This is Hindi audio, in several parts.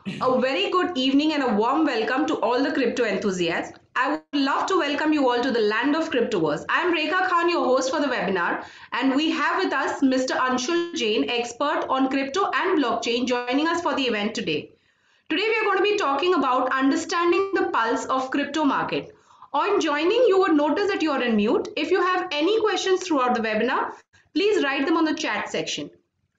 A very good evening and a warm welcome to all the crypto enthusiasts. I would love to welcome you all to the land of cryptoverse. I am Rekha Khan, your host for the webinar, and we have with us Mr. Anshul Jain, expert on crypto and blockchain, joining us for the event today. Today we are going to be talking about understanding the pulse of crypto market. On joining, you would notice that you are on mute. If you have any questions throughout the webinar, please write them on the chat section.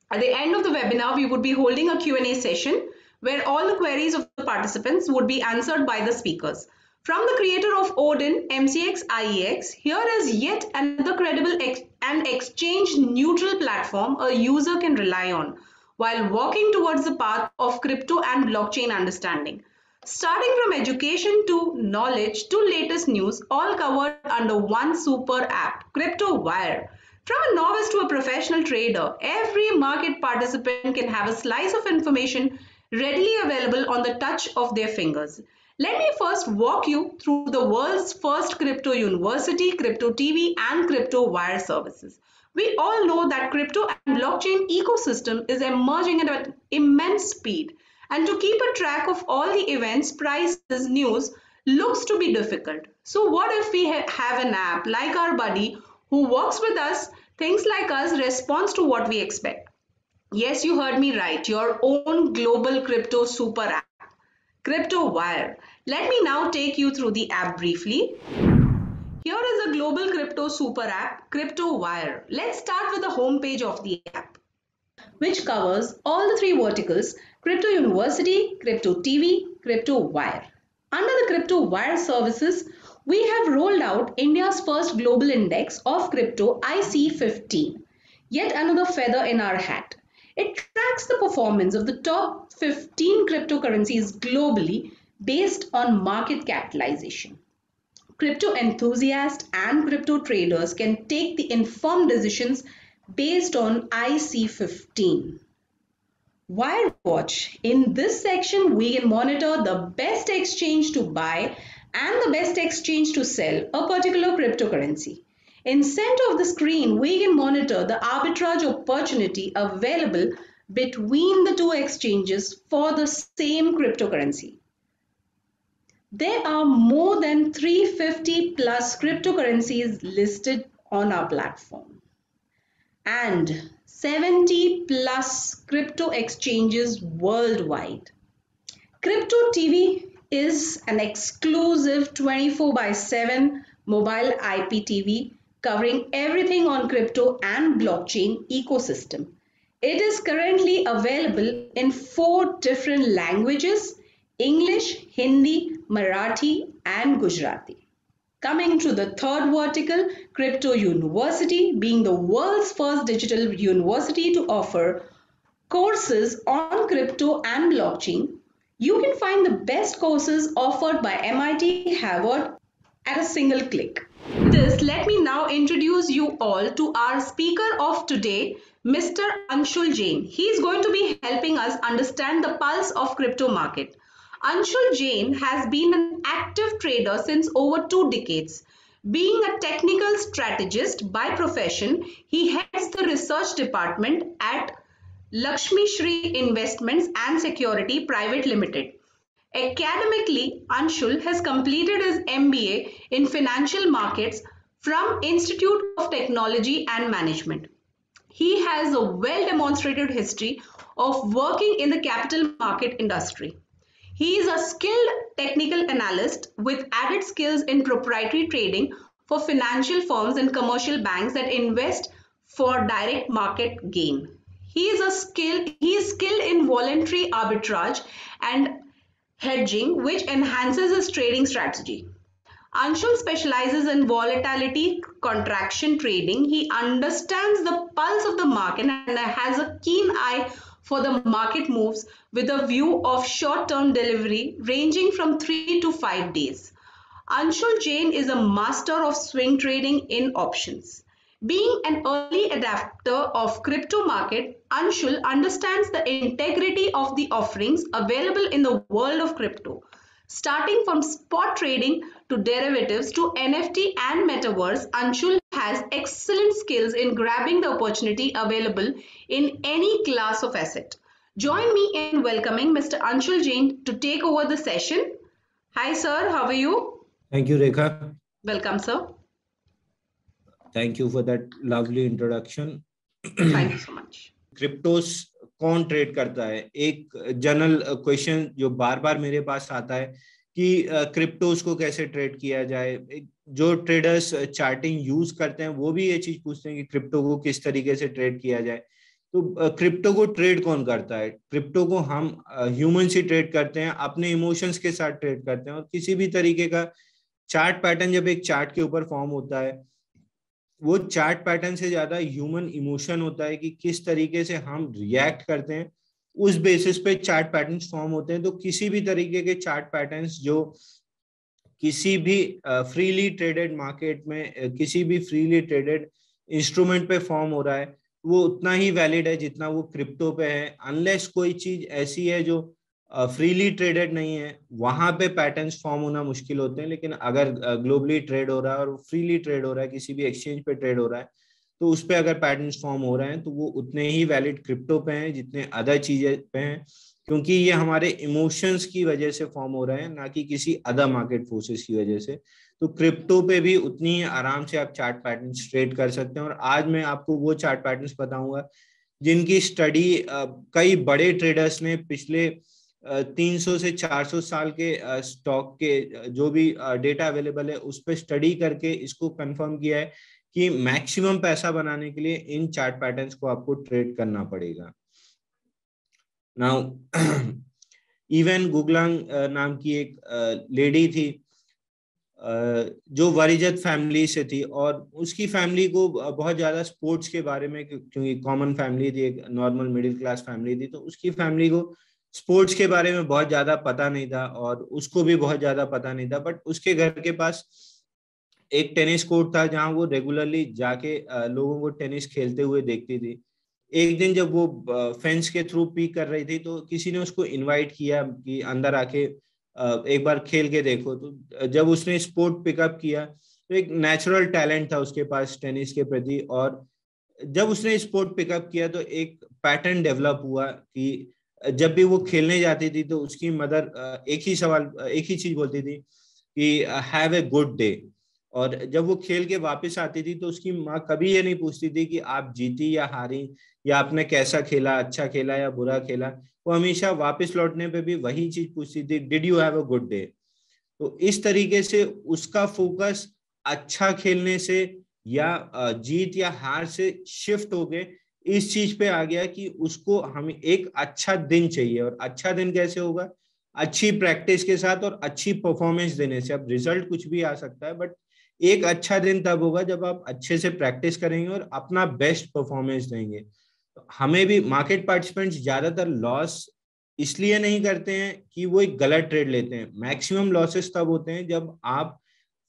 At the end of the webinar, we would be holding a Q&A session where all the queries of the participants would be answered by the speakers. From the creator of Odin, MCX IEX, here is yet another credible and exchange neutral platform a user can rely on while walking towards the path of crypto and blockchain understanding. Starting from education to knowledge to latest news, all covered under one super app, CryptoWire. From a novice to a professional trader, every market participant can have a slice of information readily available on the touch of their fingers. Let me first walk you through the world's first crypto university, Crypto TV, and Crypto Wire services. We all know that crypto and blockchain ecosystem is emerging at an immense speed, and to keep a track of all the events, prices, news looks to be difficult. So what if we have an app like our buddy who works with us, thinks like us, responds to what we expect? Yes, you heard me right. Your own global crypto super app, CryptoWire. Let me now take you through the app briefly. Here is a global crypto super app, CryptoWire. Let's start with the home page of the app, which covers all the three verticals: Crypto University, Crypto TV, Crypto Wire. Under the Crypto Wire services, we have rolled out India's first global index of crypto IC15, yet another feather in our hat. It tracks the performance of the top 15 cryptocurrencies globally based on market capitalization. Crypto enthusiasts and crypto traders can take the informed decisions based on IC15. Wire Watch. In this section, we can monitor the best exchange to buy and the best exchange to sell a particular cryptocurrency. In center of the screen, we can monitor the arbitrage opportunity available between the two exchanges for the same cryptocurrency. There are more than 350 plus cryptocurrencies listed on our platform and 70 plus crypto exchanges worldwide. Crypto TV is an exclusive 24 by 7 mobile IPTV covering everything on crypto and blockchain ecosystem. It is currently available in 4 different languages: English, Hindi, Marathi, and Gujarati. Coming to the third vertical, Crypto University, being the world's first digital university to offer courses on crypto and blockchain. You can find the best courses offered by MIT, Harvard at a single click. This, let me now introduce you all to our speaker of today, Mr. Anshul Jain. He is going to be helping us understand the pulse of crypto market. Anshul Jain has been an active trader since over 2 decades. Being a technical strategist by profession, he heads the research department at Lakshmi Shri Investments and Security Private Limited. Academically, Anshul has completed his MBA in Financial Markets from Institute of Technology and Management. He has a well-demonstrated history of working in the capital market industry. He is a skilled technical analyst with added skills in proprietary trading for financial firms and commercial banks that invest for direct market gain. He is skilled in voluntary arbitrage and hedging, which enhances his trading strategy. Anshul specializes in volatility contraction trading. He understands the pulse of the market and has a keen eye for the market moves with a view of short-term delivery ranging from 3 to 5 days. Anshul Jain is a master of swing trading in options. Being an early adapter of crypto market, Anshul understands the integrity of the offerings available in the world of crypto. Starting from spot trading to derivatives to NFT and metaverse, Anshul has excellent skills in grabbing the opportunity available in any class of asset. Join me in welcoming Mr. Anshul Jain to take over the session. Hi, sir. How are you? Thank you, Rekha. Welcome, sir. Thank you for that lovely introduction. Thank you so much. क्रिप्टोस कौन ट्रेड करता है? एक जनरल क्वेश्चन जो बार बार मेरे पास आता है कि क्रिप्टोस को कैसे ट्रेड किया जाए। जो ट्रेडर्स चार्टिंग यूज करते हैं वो भी ये चीज पूछते हैं कि क्रिप्टो को किस तरीके से ट्रेड किया जाए। तो क्रिप्टो को ट्रेड कौन करता है? क्रिप्टो को हम ह्यूमन से ट्रेड करते हैं, अपने इमोशंस के साथ ट्रेड करते हैं। और किसी भी तरीके का चार्ट पैटर्न जब एक चार्ट के ऊपर फॉर्म होता है, वो चार्ट पैटर्न से ज्यादा ह्यूमन इमोशन होता है कि किस तरीके से हम रिएक्ट करते हैं, उस बेसिस पे चार्ट पैटर्न्स फॉर्म होते हैं। तो किसी भी तरीके के चार्ट पैटर्न्स जो किसी भी फ्रीली ट्रेडेड मार्केट में किसी भी फ्रीली ट्रेडेड इंस्ट्रूमेंट पे फॉर्म हो रहा है, वो उतना ही वैलिड है जितना वो क्रिप्टो पे है। अनलेस कोई चीज ऐसी है जो फ्रीली ट्रेडेड नहीं है, वहां पे पैटर्न्स फॉर्म होना मुश्किल होते हैं। लेकिन अगर ग्लोबली ट्रेड हो रहा है और फ्रीली ट्रेड हो रहा है, किसी भी एक्सचेंज पे ट्रेड हो रहा है, तो उस पे अगर पैटर्न्स फॉर्म हो रहे हैं तो वो उतने ही वैलिड क्रिप्टो पे हैं जितने अदर चीजें पे हैं, क्योंकि ये हमारे इमोशंस की वजह से फॉर्म हो रहे हैं, ना कि किसी अदर मार्केट फोर्सेस की वजह से। तो क्रिप्टो पे भी उतनी ही आराम से आप चार्ट पैटर्न्स ट्रेड कर सकते हैं। और आज मैं आपको वो चार्ट पैटर्न्स बताऊंगा जिनकी स्टडी कई बड़े ट्रेडर्स ने पिछले 300 से 400 साल के स्टॉक के जो भी डेटा अवेलेबल है उस पर स्टडी करके इसको कंफर्म किया है कि मैक्सिमम पैसा बनाने के लिए इन चार्ट पैटर्न्स को आपको ट्रेड करना पड़ेगा। नाउ इवन गुगलांग नाम की एक लेडी थी जो वरीजत फैमिली से थी, और उसकी फैमिली को बहुत ज्यादा स्पोर्ट्स के बारे में, क्योंकि कॉमन फैमिली थी, एक नॉर्मल मिडिल क्लास फैमिली थी, तो उसकी फैमिली को स्पोर्ट्स के बारे में बहुत ज्यादा पता नहीं था और उसको भी बहुत ज्यादा पता नहीं था। बट उसके घर के पास एक टेनिस कोर्ट था जहां वो रेगुलरली जाके लोगों को टेनिस खेलते हुए देखती थी। एक दिन जब वो फेंस के थ्रू पीक कर रही थी तो किसी ने उसको इनवाइट किया कि अंदर आके एक बार खेल के देखो। तो जब उसने स्पोर्ट पिकअप किया तो एक नेचुरल टैलेंट था उसके पास टेनिस के प्रति, और जब उसने स्पोर्ट पिकअप किया तो एक पैटर्न डेवलप हुआ कि जब भी वो खेलने जाती थी तो उसकी मदर एक ही चीज बोलती थी कि हैव ए गुड डे। और जब वो खेल के वापस आती थी तो उसकी माँ कभी ये नहीं पूछती थी कि आप जीती या हारी, या आपने कैसा खेला, अच्छा खेला या बुरा खेला। वो हमेशा वापस लौटने पे भी वही चीज पूछती थी, did you have a good day. तो इस तरीके से उसका फोकस अच्छा खेलने से या जीत या हार से शिफ्ट हो गए इस चीज पे आ गया कि उसको हमें एक अच्छा दिन चाहिए। और अच्छा दिन कैसे होगा? अच्छी प्रैक्टिस के साथ और अच्छी परफॉर्मेंस देने से। अब रिजल्ट कुछ भी आ सकता है, बट एक अच्छा दिन तब होगा जब आप अच्छे से प्रैक्टिस करेंगे और अपना बेस्ट परफॉर्मेंस देंगे। हमें भी मार्केट पार्टिसिपेंट्स ज्यादातर लॉस इसलिए नहीं करते हैं कि वो एक गलत ट्रेड लेते हैं। मैक्सिमम लॉसेस तब होते हैं जब आप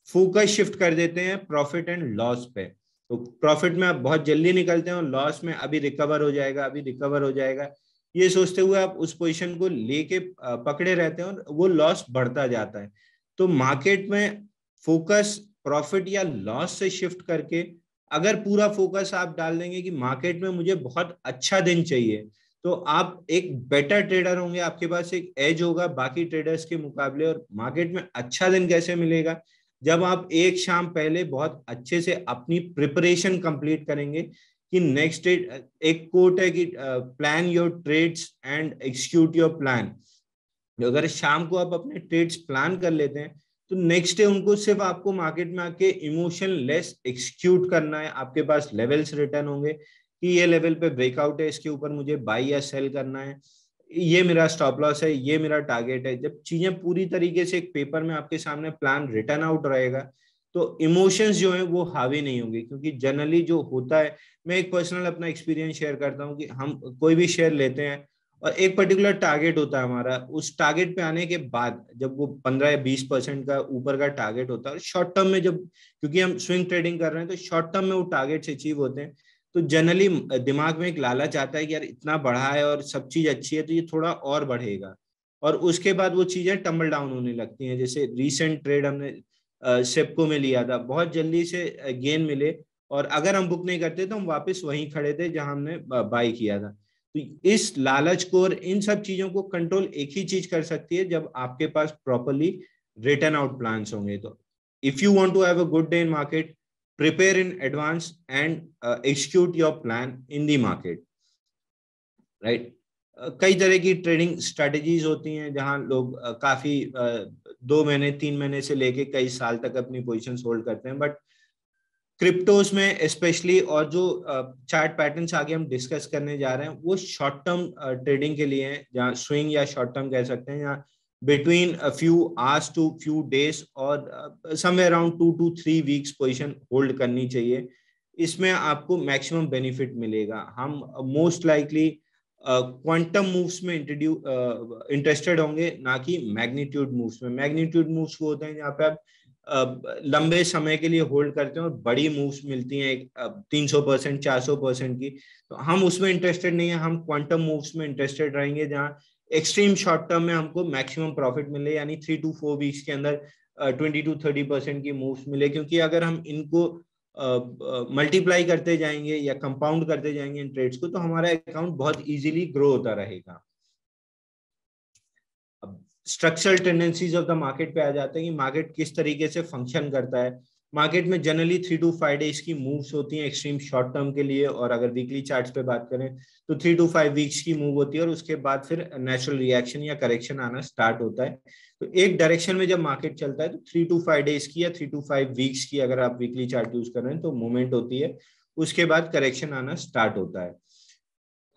फोकस शिफ्ट कर देते हैं प्रॉफिट एंड लॉस पे। तो प्रॉफिट में आप बहुत जल्दी निकलते हैं और लॉस में अभी रिकवर हो जाएगा, अभी रिकवर हो जाएगा, ये सोचते हुए आप उस पोजीशन को लेके पकड़े रहते हैं और वो लॉस बढ़ता जाता है। तो मार्केट में फोकस प्रॉफिट या लॉस से शिफ्ट करके अगर पूरा फोकस आप डाल देंगे कि मार्केट में मुझे बहुत अच्छा दिन चाहिए, तो आप एक बेटर ट्रेडर होंगे, आपके पास एक एज होगा बाकी ट्रेडर्स के मुकाबले। और मार्केट में अच्छा दिन कैसे मिलेगा? जब आप एक शाम पहले बहुत अच्छे से अपनी प्रिपरेशन कंप्लीट करेंगे कि नेक्स्ट डे, एक कोट है कि plan your trades and execute your plan. अगर शाम को आप अपने ट्रेड्स प्लान कर लेते हैं तो नेक्स्ट डे उनको सिर्फ आपको मार्केट में आके इमोशन लेस एक्सिक्यूट करना है। आपके पास लेवल्स रिटर्न होंगे कि ये लेवल पे ब्रेकआउट है, इसके ऊपर मुझे बाई या सेल करना है, ये मेरा स्टॉप लॉस है, ये मेरा टारगेट है। जब चीजें पूरी तरीके से एक पेपर में आपके सामने प्लान रिटर्न आउट रहेगा तो इमोशंस जो है वो हावी नहीं होंगे। क्योंकि जनरली जो होता है, मैं एक पर्सनल अपना एक्सपीरियंस शेयर करता हूँ कि हम कोई भी शेयर लेते हैं और एक पर्टिकुलर टारगेट होता है हमारा, उस टारगेट पे आने के बाद जब वो 15 या 20% का ऊपर का टारगेट होता है, शॉर्ट टर्म में जब, क्योंकि हम स्विंग ट्रेडिंग कर रहे हैं तो शॉर्ट टर्म में वो टारगेट्स अचीव होते हैं, तो जनरली दिमाग में एक लालच आता है कि यार इतना बढ़ा है और सब चीज अच्छी है तो ये थोड़ा और बढ़ेगा। और उसके बाद वो चीजें टम्बल डाउन होने लगती हैं। जैसे रीसेंट ट्रेड हमने सेप्को में लिया था, बहुत जल्दी से गेन मिले, और अगर हम बुक नहीं करते तो हम वापस वहीं खड़े थे जहां हमने बाई किया था। तो तो इस लालच को और इन सब चीजों को कंट्रोल एक ही चीज कर सकती है, जब आपके पास प्रॉपरली रिटन आउट प्लान्स होंगे। तो if you want to have a good day in market, prepare in advance and execute your plan in the market, right. कई तरह की ट्रेडिंग स्ट्रेटजीज होती हैं जहां लोग काफी 2 महीने 3 महीने से लेके कई साल तक अपनी पोजीशन होल्ड करते हैं, बट क्रिप्टोज में स्पेशली, और जो चार्ट पैटर्न्स आगे हम डिस्कस करने जा रहे हैं वो शॉर्ट टर्म ट्रेडिंग के लिए हैं, जहाँ स्विंग या शॉर्ट टर्म कह सकते हैं, जहाँ between a few hours to few days और somewhere around 2 to 3 weeks position hold करनी चाहिए। इसमें आपको मैक्सिमम बेनिफिट मिलेगा। हम मोस्ट लाइकली क्वांटम मूव्स में इंटरेस्टेड होंगे, ना कि मैग्नीट्यूड मूव्स में। मैग्नीट्यूड मूव्स वो होते हैं जहाँ पे आप लंबे समय के लिए होल्ड करते हैं और बड़ी मूव्स मिलती हैं 300%, 400% की, तो हम उसमें इंटरेस्टेड नहीं है। हम क्वांटम मूव्स में इंटरेस्टेड रहेंगे, जहां एक्सट्रीम शॉर्ट टर्म में हमको मैक्सिमम प्रॉफिट मिले, यानी 3 to 4 वीक्स के अंदर 20 to 30% की मूव्स मिले। क्योंकि अगर हम इनको मल्टीप्लाई करते जाएंगे या कंपाउंड करते जाएंगे इन ट्रेड्स को, तो हमारा अकाउंट बहुत इजीली ग्रो होता रहेगा। Structural tendencies of the market पे आ जाते हैं कि मार्केट किस तरीके से फंक्शन करता है। मार्केट में जनरली 3 to 5 डेज की मूव्स होती हैं एक्सट्रीम शॉर्ट टर्म के लिए, और अगर वीकली चार्ट्स पे बात करें तो 3 to 5 वीक्स की मूव होती है, और उसके बाद फिर नेचुरल रिएक्शन या करेक्शन आना स्टार्ट होता है। तो एक डायरेक्शन में जब मार्केट चलता है तो 3 to 5 डेज की या 3 to 5 वीक्स की, अगर आप वीकली चार्ट यूज कर रहे हैं, तो मूवमेंट होती है, उसके बाद करेक्शन आना स्टार्ट होता है।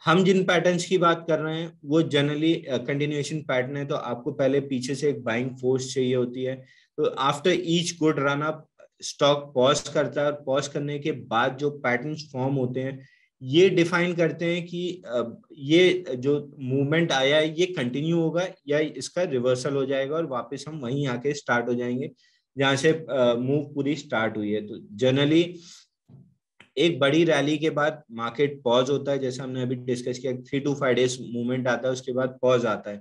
हम जिन पैटर्न्स की बात कर रहे हैं वो जनरली कंटिन्यूएशन पैटर्न है, तो आपको पहले पीछे से एक बाइंग फोर्स चाहिए होती है। तो after each good run up stock pause करता है, और पॉज करने के बाद जो पैटर्न्स फॉर्म होते हैं ये डिफाइन करते हैं कि ये जो मूवमेंट आया है ये कंटिन्यू होगा या इसका रिवर्सल हो जाएगा, और वापस हम वहीं आके स्टार्ट हो जाएंगे जहां से मूव पूरी स्टार्ट हुई है। तो जनरली एक बड़ी रैली के बाद मार्केट पॉज होता है, जैसे हमने अभी डिस्कस किया, 3 to 5 डेज मूवमेंट आता है, उसके बाद पॉज आता है।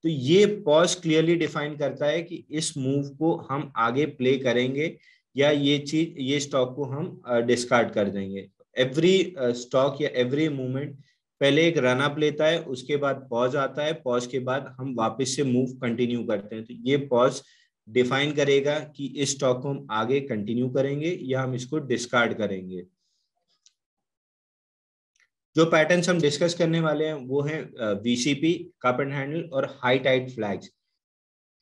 तो ये पॉज क्लियरली डिफाइन करता है कि इस मूव को हम आगे प्ले करेंगे या ये स्टॉक को हम डिस्कार्ड कर देंगे। एवरी स्टॉक या एवरी मूवमेंट पहले एक रन अप लेता है, उसके बाद पॉज आता है, पॉज के बाद हम वापस से मूव कंटिन्यू करते हैं। तो ये पॉज डिफाइन करेगा कि इस स्टॉक को हम आगे कंटिन्यू करेंगे या हम इसको डिस्कार्ड करेंगे। जो पैटर्न्स हम डिस्कस करने वाले हैं वो हैं वीसीपी, कप एंड हैंडल और हाई टाइड फ्लैग्स।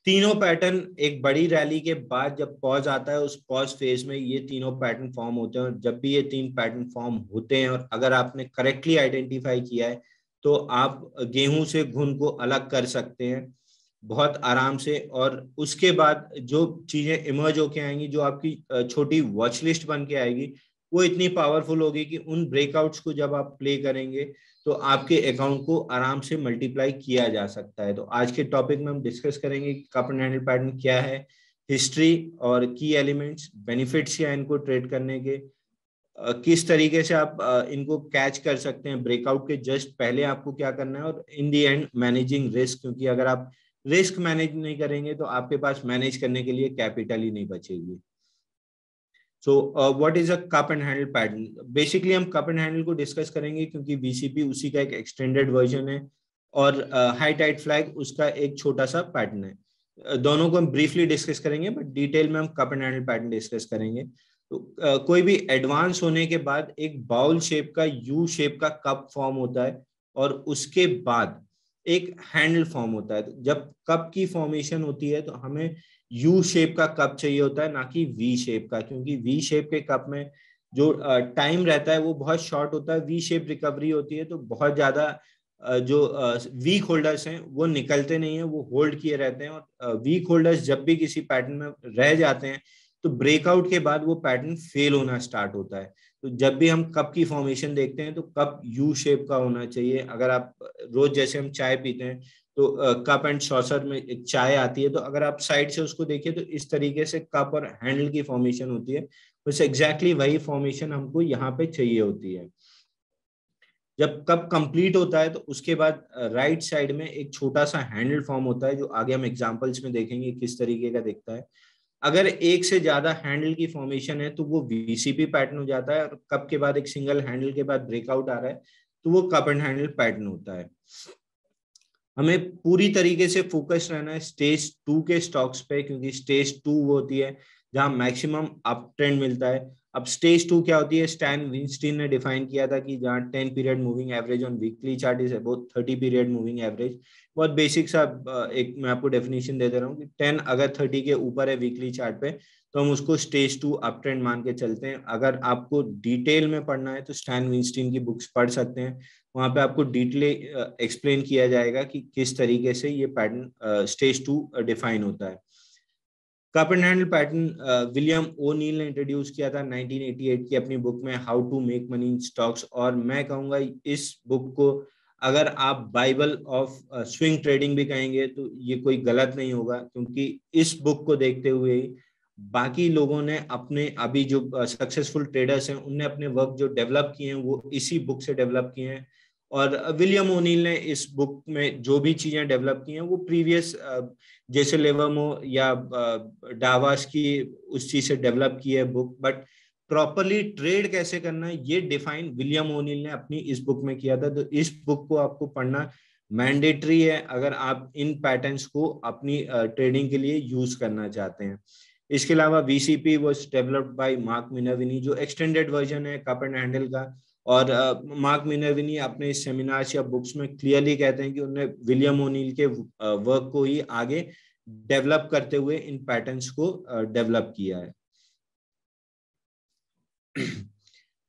तीनों पैटर्न एक बड़ी रैली के बाद जब पॉज आता है, उस पॉज फेज में ये तीनों पैटर्न फॉर्म होते हैं। और जब भी ये 3 पैटर्न फॉर्म होते हैं और अगर आपने करेक्टली आइडेंटिफाई किया है, तो आप गेहूं से घुन को अलग कर सकते हैं बहुत आराम से। और उसके बाद जो चीजें इमर्ज होके आएंगी, जो आपकी छोटी वॉच लिस्ट बन के आएगी, वो इतनी पावरफुल होगी कि उन ब्रेकआउट्स को जब आप प्ले करेंगे तो आपके अकाउंट को आराम से मल्टीप्लाई किया जा सकता है। तो आज के टॉपिक में हम डिस्कस करेंगे कप एंड हैंडल पैटर्न क्या है, हिस्ट्री और की एलिमेंट्स, बेनिफिट्स या इनको ट्रेड करने के, किस तरीके से आप इनको कैच कर सकते हैं ब्रेकआउट के जस्ट पहले आपको क्या करना है, और इन दी एंड मैनेजिंग रिस्क, क्योंकि अगर आप रिस्क मैनेज नहीं करेंगे तो आपके पास मैनेज करने के लिए कैपिटल ही नहीं बचेगी। So what is a cup and handle pattern? Basically हम कप एंड हैंडल को डिस्कस करेंगे क्योंकि वीसीपी उसी का एक एक्सटेंडेड वर्जन है, और हाई टाइड फ्लैग उसका एक छोटा सा पैटर्न है। दोनों को हम ब्रीफली डिस्कस करेंगे, बट डिटेल में हम cup and handle pattern discuss करेंगे। तो कोई भी एडवांस होने के बाद एक बाउल शेप का, यू शेप का कप फॉर्म होता है, और उसके बाद एक हैंडल फॉर्म होता है। तो जब कप की फॉर्मेशन होती है तो हमें यू शेप का कप चाहिए होता है, ना कि वी शेप का, क्योंकि वी शेप के कप में जो टाइम रहता है वो बहुत शॉर्ट होता है। वी शेप रिकवरी होती है तो बहुत ज्यादा जो वीक होल्डर्स हैं वो निकलते नहीं है, वो होल्ड किए रहते हैं। और वीक होल्डर्स जब भी किसी पैटर्न में रह जाते हैं तो ब्रेकआउट के बाद वो पैटर्न फेल होना स्टार्ट होता है। तो जब भी हम कप की फॉर्मेशन देखते हैं तो कप यू शेप का होना चाहिए। अगर आप रोज जैसे हम चाय पीते हैं तो कप एंड सॉसर में एक चाय आती है, तो अगर आप साइड से उसको देखिए तो इस तरीके से कप और हैंडल की फॉर्मेशन होती है। बस एग्जैक्टली वही फॉर्मेशन हमको यहाँ पे चाहिए होती है। जब कप कंप्लीट होता है तो उसके बाद राइट साइड में एक छोटा सा हैंडल फॉर्म होता है, जो आगे हम एग्जांपल्स में देखेंगे किस तरीके का दिखता है। अगर एक से ज्यादा हैंडल की फॉर्मेशन है तो वो वीसीपी पैटर्न हो जाता है। और कप के बाद एक सिंगल हैंडल के बाद ब्रेकआउट आ रहा है तो वो कप एंड हैंडल पैटर्न होता है। हमें पूरी तरीके से फोकस रहना है स्टेज 2 के स्टॉक्स पे, क्योंकि स्टेज 2 वो होती है जहां मैक्सिमम अप ट्रेंड मिलता है। अब स्टेज 2 क्या होती है, स्टैन विंस्टीन ने डिफाइन किया था कि जहां 10 period moving average on weekly chart is about 30 period moving average. बहुत बेसिक सा एक मैं आपको डेफिनेशन दे दे रहा हूँ कि 10 अगर 30 के ऊपर है वीकली चार्ट पे तो हम उसको स्टेज 2 अप ट्रेंड मान के चलते हैं। अगर आपको डिटेल में पढ़ना है तो स्टैन विंस्टीन की बुक्स पढ़ सकते हैं, वहां पे आपको डिटेल एक्सप्लेन किया जाएगा कि किस तरीके से ये पैटर्न स्टेज 2 डिफाइन होता है। Cup and handle pattern William O'Neil ने इंट्रोड्यूस किया था 1988 की अपनी बुक में how to make money in stocks. और मैं कहूंगा इस बुक को अगर आप बाइबल ऑफ स्विंग ट्रेडिंग भी कहेंगे तो ये कोई गलत नहीं होगा, क्योंकि इस बुक को देखते हुए ही बाकी लोगों ने अपने अभी जो सक्सेसफुल ट्रेडर्स हैं उनने अपने वर्क जो डेवलप किए हैं वो इसी बुक से डेवलप किए हैं। और विलियम ओनील ने इस बुक में जो भी चीजें डेवलप की हैं वो प्रीवियस जैसे लेवरमो या डावास की उस चीज से डेवलप की है बुक, बट प्रॉपरली ट्रेड कैसे करना है ये डिफाइन विलियम ओनील ने अपनी इस बुक में किया था। तो इस बुक को आपको पढ़ना मैंडेटरी है अगर आप इन पैटर्न्स को अपनी ट्रेडिंग के लिए यूज करना चाहते हैं। इसके अलावा VCP was developed by mark Minervini, जो एक्सटेंडेड वर्जन है कप एंड हैंडल का। और मार्क मिनर्विनी अपने सेमिनार्स या बुक्स में क्लियरली कहते हैं कि उन्होंने विलियम ओनील के वर्क को ही आगे डेवलप करते हुए इन पैटर्न्स को डेवलप किया है।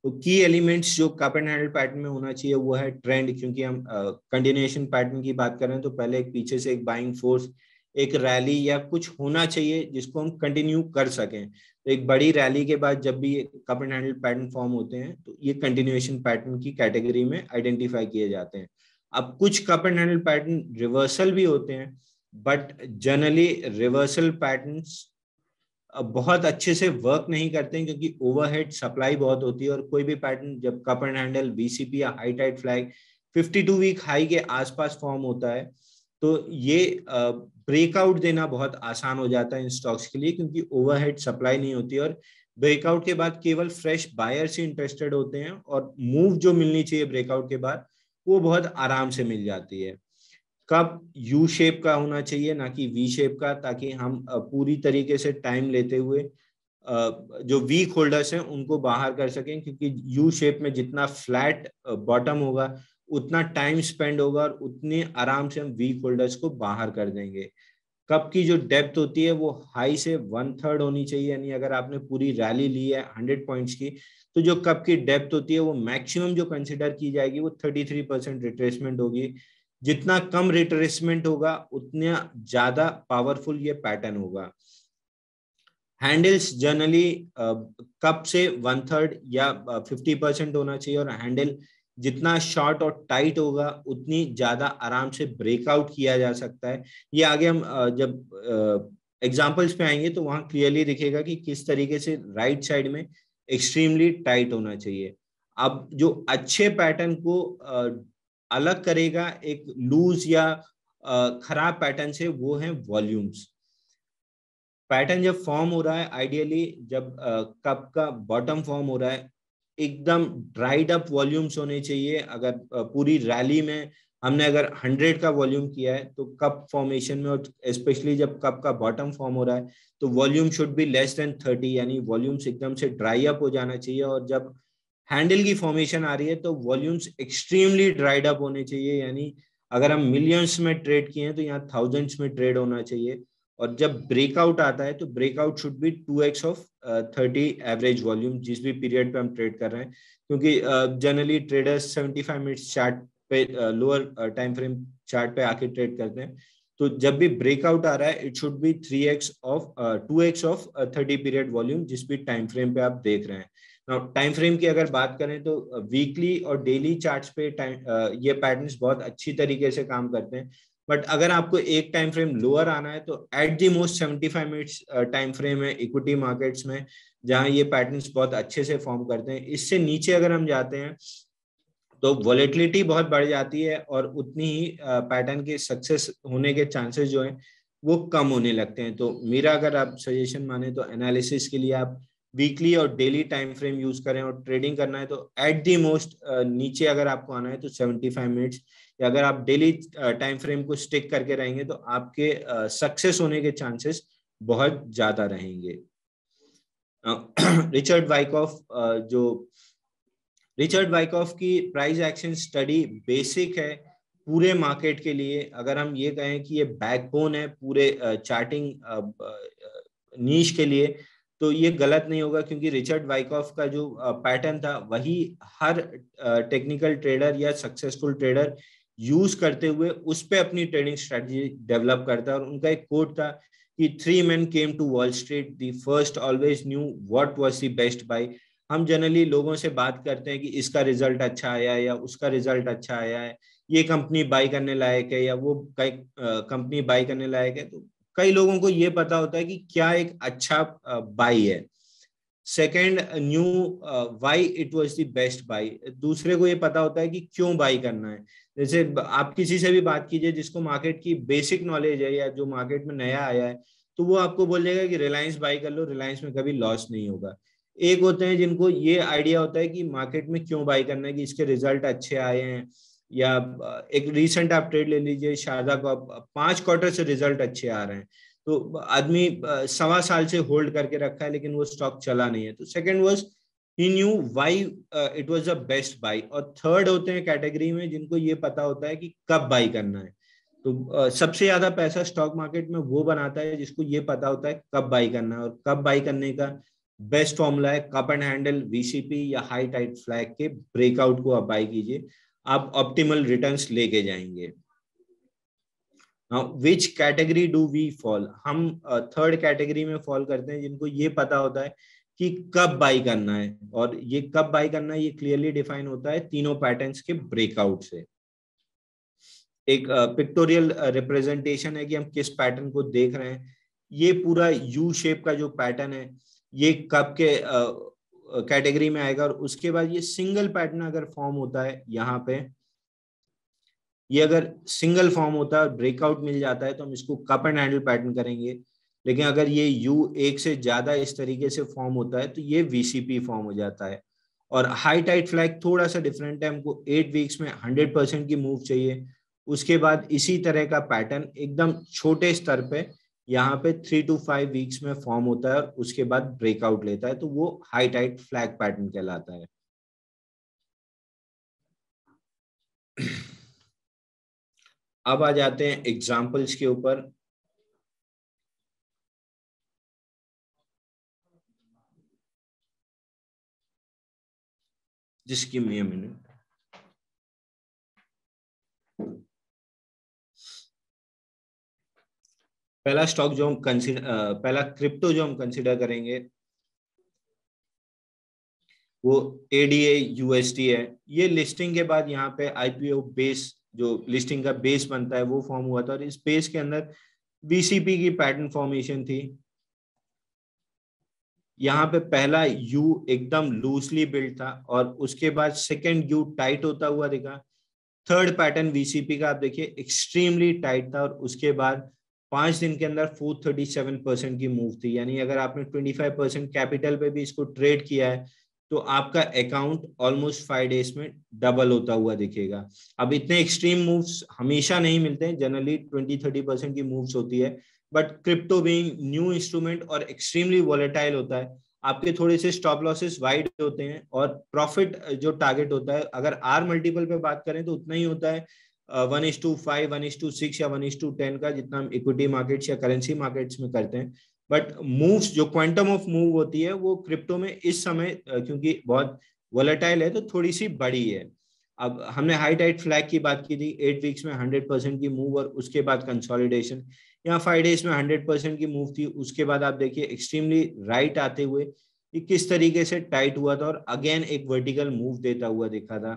तो की एलिमेंट्स जो कप एंड हैंडल पैटर्न में होना चाहिए वो है ट्रेंड, क्योंकि हम कंटिन्यूएशन पैटर्न की बात कर रहे हैं तो पहले एक पीछे से एक बाइंग फोर्स, एक रैली या कुछ होना चाहिए जिसको हम कंटिन्यू कर सकें। तो एक बड़ी रैली के बाद जब भी cup and handle pattern form होते हैं तो ये कंटिन्यूएशन पैटर्न की कैटेगरी में आइडेंटिफाई किए जाते हैं। अब कुछ cup and handle pattern reversal भी होते हैं, बट जनरली रिवर्सल पैटर्न्स बहुत अच्छे से वर्क नहीं करते हैं क्योंकि ओवरहेड सप्लाई बहुत होती है। और कोई भी पैटर्न जब कप एंड हैंडल वीसीपी या high tight flag 52 week high के आसपास फॉर्म होता है तो ये ब्रेकआउट देना बहुत आसान हो जाता है इन स्टॉक्स के लिए, क्योंकि ओवरहेड सप्लाई नहीं होती और ब्रेकआउट के बाद केवल फ्रेश बायर्स ही इंटरेस्टेड होते हैं और मूव जो मिलनी चाहिए ब्रेकआउट के बाद वो बहुत आराम से मिल जाती है। कप यू शेप का होना चाहिए ना कि वी शेप का, ताकि हम पूरी तरीके से टाइम लेते हुए जो वीक होल्डर्स हैं उनको बाहर कर सकें, क्योंकि यू शेप में जितना फ्लैट बॉटम होगा उतना टाइम स्पेंड होगा और उतने आराम से हम वीक होल्डर्स को बाहर कर देंगे। कप की जो डेप्थ होती है वो हाई से 1/3 होनी चाहिए, यानी अगर आपने पूरी रैली ली है 100 पॉइंट्स की तो जो कप की डेप्थ होती है वो मैक्सिमम जो कंसिडर की जाएगी वो 33% रिट्रेसमेंट होगी। जितना कम रिट्रेसमेंट होगा उतना ज्यादा पावरफुल ये पैटर्न होगा। हैंडल्स जनरली कप से 1/3 या 50% होना चाहिए और हैंडल जितना शॉर्ट और टाइट होगा उतनी ज्यादा आराम से ब्रेकआउट किया जा सकता है। ये आगे हम जब एग्जांपल्स पे आएंगे तो वहां क्लियरली दिखेगा कि किस तरीके से राइट साइड में एक्सट्रीमली टाइट होना चाहिए। अब जो अच्छे पैटर्न को अलग करेगा एक लूज या खराब पैटर्न से वो है वॉल्यूम्स। पैटर्न जब फॉर्म हो रहा है आइडियली जब कप का बॉटम फॉर्म हो रहा है एकदम ड्राइड अप वॉल्यूम्स होने चाहिए। अगर पूरी रैली में हमने अगर 100 का वॉल्यूम किया है तो कप फॉर्मेशन में और स्पेशली जब कप का बॉटम फॉर्म हो रहा है तो volume should be less than 30, यानी वॉल्यूम्स एकदम से ड्राई अप हो जाना चाहिए। और जब हैंडल की फॉर्मेशन आ रही है तो वॉल्यूम्स एक्सट्रीमली ड्राइड अप होने चाहिए, यानी अगर हम मिलियंस में ट्रेड किए हैं तो यहाँ थाउजेंड्स में ट्रेड होना चाहिए। और जब ब्रेकआउट आता है तो breakout should be 2x of 30 average volume जिस भी पीरियड पे हम ट्रेड कर रहे हैं, क्योंकि जनरली ट्रेडर्स 75 मिनट्स चार्ट पे लोअर टाइम फ्रेम चार्ट पे आके ट्रेड करते हैं। तो जब भी ब्रेकआउट आ रहा है it should be 2x of 30 period volume जिस भी टाइम फ्रेम पे आप देख रहे हैं। टाइम फ्रेम की अगर बात करें तो वीकली और डेली चार्ट्स पे ये पैटर्न्स बहुत अच्छी तरीके से काम करते हैं। बट अगर आपको एक टाइम फ्रेम लोअर आना है तो at the most 75 minutes time frame है इक्विटी मार्केट्स में जहां ये पैटर्न्स बहुत अच्छे से फॉर्म करते हैं। इससे नीचे अगर हम जाते हैं तो वॉलेटिलिटी बहुत बढ़ जाती है और उतनी ही पैटर्न के सक्सेस होने के चांसेस जो है वो कम होने लगते हैं। तो मेरा अगर आप सजेशन माने तो एनालिसिस के लिए आप वीकली और डेली टाइम फ्रेम यूज करें और ट्रेडिंग करना है तो एट दी मोस्ट नीचे अगर आपको आना है तो 75 मिनट्स, या अगर आप डेली टाइम फ्रेम को स्टिक करके रहेंगे तो आपके सक्सेस होने के चांसेस बहुत ज्यादा रहेंगे। रिचर्ड वाइकॉफ की प्राइस एक्शन स्टडी बेसिक है पूरे मार्केट के लिए। अगर हम ये कहें कि ये बैकबोन है पूरे चार्टिंग नीश के लिए तो ये गलत नहीं होगा, क्योंकि रिचर्ड वाइकॉफ का जो पैटर्न था वही हर टेक्निकल ट्रेडर या सक्सेसफुल ट्रेडर यूज करते हुए उस पर अपनी ट्रेडिंग स्ट्रेटजी डेवलप करता है। और उनका एक कोट था कि 3 men came to Wall Street, the first always knew what was the best buy। हम जनरली लोगों से बात करते हैं कि इसका रिजल्ट अच्छा आया है या उसका रिजल्ट अच्छा आया है, ये कंपनी बाई करने लायक है या वो कंपनी बाई करने लायक है। तो कई लोगों को ये पता होता है कि क्या एक अच्छा बाई है। Second, new why it was the best by. दूसरे को ये पता होता है कि क्यों बाई करना है। जैसे आप किसी से भी बात कीजिए जिसको मार्केट की बेसिक नॉलेज है या जो मार्केट में नया आया है, तो वो आपको बोलेगा कि रिलायंस बाई कर लो, रिलायंस में कभी लॉस नहीं होगा। एक होते हैं जिनको ये आइडिया होता है कि मार्केट में क्यों बाई करना है, कि इसके रिजल्ट अच्छे आए हैं, या एक रिसेंट आप ट्रेड ले लीजिए शारदा को, 5 क्वार्टर से रिजल्ट अच्छे आ रहे हैं तो आदमी 1.25 साल से होल्ड करके रखा है लेकिन वो स्टॉक चला नहीं है। तो second was he new why it was the best by. और थर्ड होते हैं कैटेगरी में जिनको ये पता होता है कि कब बाई करना है। तो सबसे ज्यादा पैसा स्टॉक मार्केट में वो बनाता है जिसको ये पता होता है कब बाई करना है, और कब बाई करने का बेस्ट फॉर्मूला है कप एंड हैंडल, वीसीपी या हाई टाइट फ्लैग के ब्रेकआउट को आप बाई कीजिए, आप ऑप्टिमल रिटर्न्स लेके जाएंगे। Now, which category do we fall? हम थर्ड कैटेगरी में फॉल करते हैं जिनको ये पता होता है कि कब बाई करना है, और ये कब बाई करना है ये क्लियरली डिफाइन होता है तीनों पैटर्न्स के ब्रेकआउट से। एक पिक्टोरियल रिप्रेजेंटेशन है कि हम किस पैटर्न को देख रहे हैं। ये पूरा यू शेप का जो पैटर्न है ये कब के कैटेगरी में आएगा, और उसके बाद ये सिंगल पैटर्न अगर फॉर्म होता है यहाँ पे, ये अगर सिंगल फॉर्म होता है और ब्रेकआउट मिल जाता है तो हम इसको कप एंड हैंडल पैटर्न करेंगे। लेकिन अगर ये यू एक से ज्यादा इस तरीके से फॉर्म होता है तो ये वीसीपी फॉर्म हो जाता है। और हाई टाइट फ्लैग थोड़ा सा डिफरेंट है, हमको 8 वीक्स में 100% की मूव चाहिए। उसके बाद इसी तरह का पैटर्न एकदम छोटे स्तर पे यहाँ पे 3 to 5 वीक्स में फॉर्म होता है और उसके बाद ब्रेकआउट लेता है, तो वो हाई टाइट फ्लैग पैटर्न कहलाता है। अब आ जाते हैं एग्जाम्पल्स के ऊपर। Just give me a minute. पहला स्टॉक जो हम पहला क्रिप्टो जो हम कंसिडर करेंगे वो ADA USD है। ये लिस्टिंग के बाद यहाँ पे IPO बेस, जो लिस्टिंग का बेस बनता है वो फॉर्म हुआ था, और इस बेस के अंदर VCP की पैटर्न फॉर्मेशन थी। यहाँ पे पहला यू एकदम लूजली बिल्ड था और उसके बाद सेकेंड यू टाइट होता हुआ दिखा। थर्ड पैटर्न VCP का आप देखिए एक्सट्रीमली टाइट था, और उसके बाद 5 दिन के अंदर 437% की मूव थी। यानी अगर आपने 25% कैपिटल पे भी इसको ट्रेड किया है तो आपका अकाउंट ऑलमोस्ट 5 डेज में डबल होता हुआ दिखेगा। अब इतने एक्सट्रीम मूव्स हमेशा नहीं मिलते हैं, जनरली 20-30% की मूव्स होती है, but crypto being new instrument और एक्सट्रीमली वॉलेटाइल होता है, आपके थोड़े से स्टॉप लॉसेस वाइड होते हैं, और प्रॉफिट जो टारगेट होता है अगर आर मल्टीपल पे बात करें तो उतना ही होता है 1:5, 1:6 या 1:10 का, जितना हम इक्विटी मार्केट्स या करेंसी मार्केट्स में करते हैं। बट मूव्स जो क्वांटम ऑफ मूव होती है वो क्रिप्टो में इस समय क्योंकि बहुत वॉलेटाइल है तो थोड़ी सी बड़ी है। अब हमने हाई टाइट फ्लैग की बात की थी, 8 वीक्स में 100% की मूव और उसके बाद कंसोलिडेशन। यहाँ 5 डेज में 100% की मूव थी, उसके बाद आप देखिए एक्सट्रीमली राइट आते हुए ये किस तरीके से टाइट हुआ था और अगेन एक वर्टिकल मूव देता हुआ दिखा था।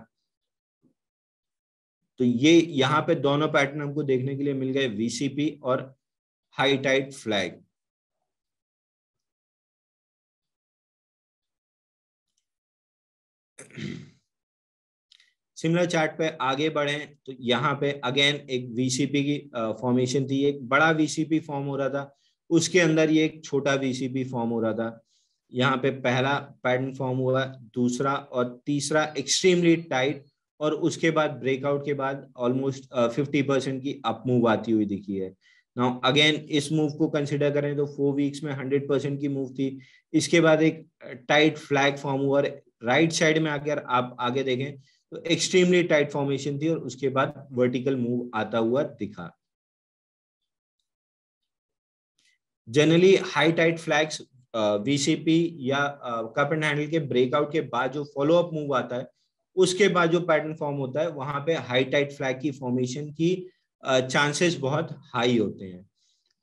तो ये यहाँ पे दोनों पैटर्न हमको देखने के लिए मिल गए, VCP और high tight flag. Similar chart पे आगे बढ़े तो यहाँ पे अगेन एक VCP की फॉर्मेशन थी। एक बड़ा VCP फॉर्म हो रहा था, उसके अंदर ये एक छोटा VCP फॉर्म हो रहा था। यहाँ पे पहला पैटर्न फॉर्म हुआ, दूसरा और तीसरा एक्सट्रीमली टाइट, और उसके बाद ब्रेकआउट के बाद ऑलमोस्ट 50% की अप मूव आती हुई दिखी है। नाउ अगेन इस मूव को कंसिडर करें तो 4 वीक्स में 100% की मूव थी। इसके बाद एक टाइट फ्लैग फॉर्म हुआ, राइट साइड में अगर आप आगे देखें तो एक्सट्रीमली टाइट फॉर्मेशन थी, और उसके बाद वर्टिकल मूव आता हुआ दिखा। Generally high tight flags VCP या कप एंड हैंडल के ब्रेकआउट के बाद जो फॉलो अप मूव आता है, उसके बाद जो पैटर्न फॉर्म होता है, वहां पे हाई टाइट फ्लैग की फॉर्मेशन की चांसेस बहुत हाई होते हैं।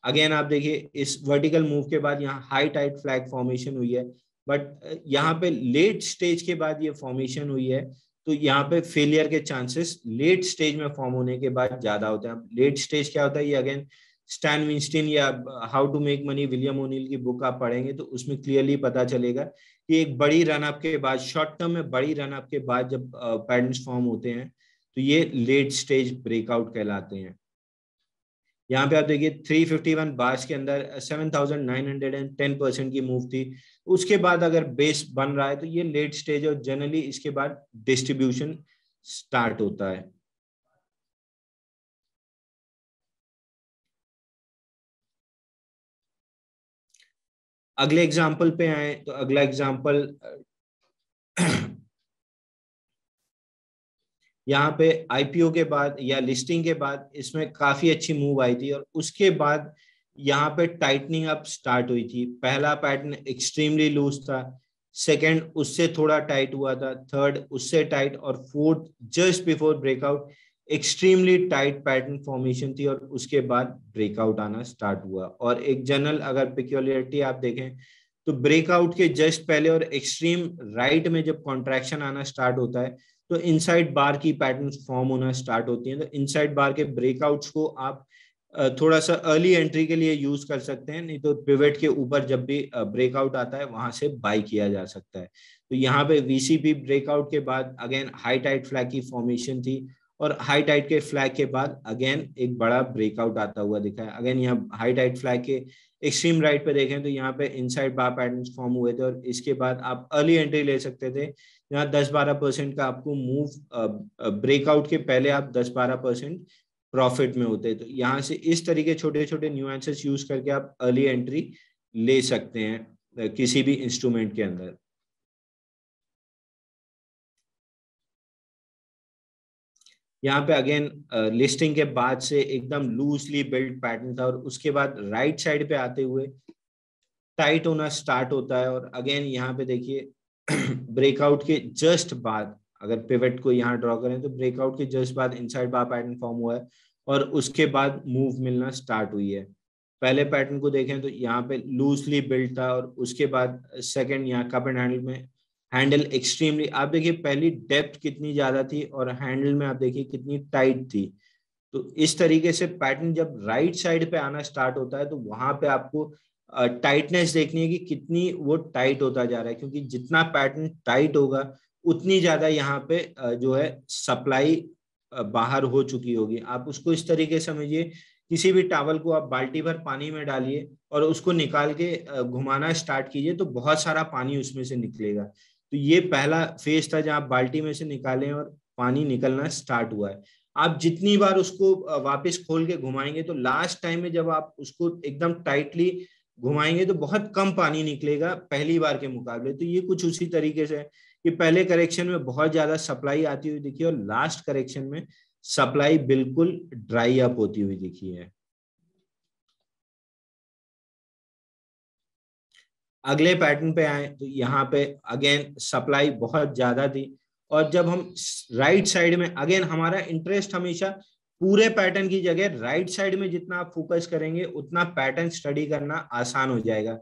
अगेन आप देखिए इस वर्टिकल मूव के बाद यहाँ हाई टाइट फ्लैग फॉर्मेशन हुई है, बट यहाँ पे लेट स्टेज के बाद ये फॉर्मेशन हुई है, तो यहाँ पे फेलियर के चांसेस लेट स्टेज में फॉर्म होने के बाद ज्यादा होते हैं। लेट स्टेज क्या होता है, ये अगेन स्टैन विंस्टीन या how to make money William O'Neil की बुक आप पढ़ेंगे तो उसमें क्लियरली पता चलेगा कि एक बड़ी रन अप के बाद, शॉर्ट टर्म में बड़ी रन अप के बाद जब पैटर्न्स फॉर्म होते हैं तो ये लेट स्टेज ब्रेकआउट कहलाते हैं। यहाँ पे आप देखिए 351 बार्स के अंदर 7,910% की मूव थी। उसके बाद अगर बेस बन रहा है तो ये लेट स्टेज, और जनरली इसके बाद डिस्ट्रीब्यूशन स्टार्ट होता है। अगले एग्जाम्पल पे आए तो अगला एग्जाम्पल यहाँ पे आईपीओ के बाद या लिस्टिंग के बाद इसमें काफी अच्छी मूव आई थी, और उसके बाद यहाँ पे टाइटनिंग अप स्टार्ट हुई थी। पहला पैटर्न एक्सट्रीमली लूज था, सेकंड उससे थोड़ा टाइट हुआ था, थर्ड उससे टाइट, और fourth just before breakout extremely tight pattern formation थी, और उसके बाद ब्रेकआउट आना स्टार्ट हुआ। और एक जनरल अगर पिक्यूलियरिटी आप देखें तो ब्रेकआउट के जस्ट पहले और एक्सट्रीम राइट में जब कॉन्ट्रैक्शन आना स्टार्ट होता है तो इनसाइड बार की पैटर्न्स फॉर्म होना स्टार्ट होती हैं। तो इनसाइड बार के ब्रेकआउट्स को आप थोड़ा सा अर्ली एंट्री के लिए यूज कर सकते हैं, नहीं तो पिवट के ऊपर जब भी ब्रेकआउट आता है वहां से बाय किया जा सकता है। तो यहाँ पे वीसीपी ब्रेकआउट के बाद अगेन हाई टाइट फ्लैग की फॉर्मेशन थी, और हाई टाइट के फ्लैग के बाद अगेन एक बड़ा ब्रेकआउट आता हुआ दिखा है। अगेन यहाँ हाई टाइट फ्लैग के एक्सट्रीम राइट पे देखें तो यहाँ पे इनसाइड बार पैटर्न्स फॉर्म हुए थे, और इसके बाद आप अर्ली एंट्री ले सकते थे। यहाँ 10-12% का आपको मूव ब्रेकआउट के पहले आप 10-12% प्रॉफिट में होते हैं। तो यहाँ से इस तरीके छोटे छोटे न्यूएंसेस यूज करके आप अर्ली एंट्री ले सकते हैं किसी भी इंस्ट्रूमेंट के अंदर। यहाँ पे अगेन लिस्टिंग के बाद से एकदम लूजली बिल्ड पैटर्न था, और उसके बाद राइट साइड पे आते हुए टाइट होना स्टार्ट होता है। और अगेन यहाँ पे देखिए ब्रेकआउट के जस्ट बाद अगर पिवट को यहाँ ड्रॉ करें तो ब्रेकआउट के जस्ट बाद इनसाइड बार पैटर्न फॉर्म हुआ है, और उसके बाद मूव मिलना स्टार्ट हुई है। पहले पैटर्न को देखें तो यहाँ पे लूजली बिल्ड था, और उसके बाद सेकंड यहाँ कप एंड हैंडल में हैंडल एक्सट्रीमली, आप देखिए पहली डेप्थ कितनी ज्यादा थी, और हैंडल में आप देखिए कितनी टाइट थी। तो इस तरीके से पैटर्न जब राइट साइड पे आना स्टार्ट होता है तो वहां पे आपको टाइटनेस देखनी है कि कितनी वो टाइट होता जा रहा है, क्योंकि जितना पैटर्न टाइट होगा उतनी ज्यादा यहाँ पे जो है सप्लाई बाहर हो चुकी होगी। आप उसको इस तरीके से समझिए, किसी भी टावल को आप बाल्टी भर पानी में डालिए और उसको निकाल के घुमाना स्टार्ट कीजिए तो बहुत सारा पानी उसमें से निकलेगा। तो ये पहला फेज था जहाँ आप बाल्टी में से निकालें और पानी निकलना स्टार्ट हुआ है। आप जितनी बार उसको वापस खोल के घुमाएंगे तो लास्ट टाइम में जब आप उसको एकदम टाइटली घुमाएंगे तो बहुत कम पानी निकलेगा पहली बार के मुकाबले। तो ये कुछ उसी तरीके से है कि पहले करेक्शन में बहुत ज्यादा सप्लाई आती हुई दिखी, और लास्ट करेक्शन में सप्लाई बिल्कुल ड्राई अप होती हुई दिखी है। अगले पैटर्न पे आए तो यहाँ पे अगेन सप्लाई बहुत ज्यादा थी, और जब हम राइट साइड में अगेन हमारा इंटरेस्ट हमेशा पूरे पैटर्न की जगह राइट साइड में जितना आप फोकस करेंगे उतना पैटर्न स्टडी करना आसान हो जाएगा।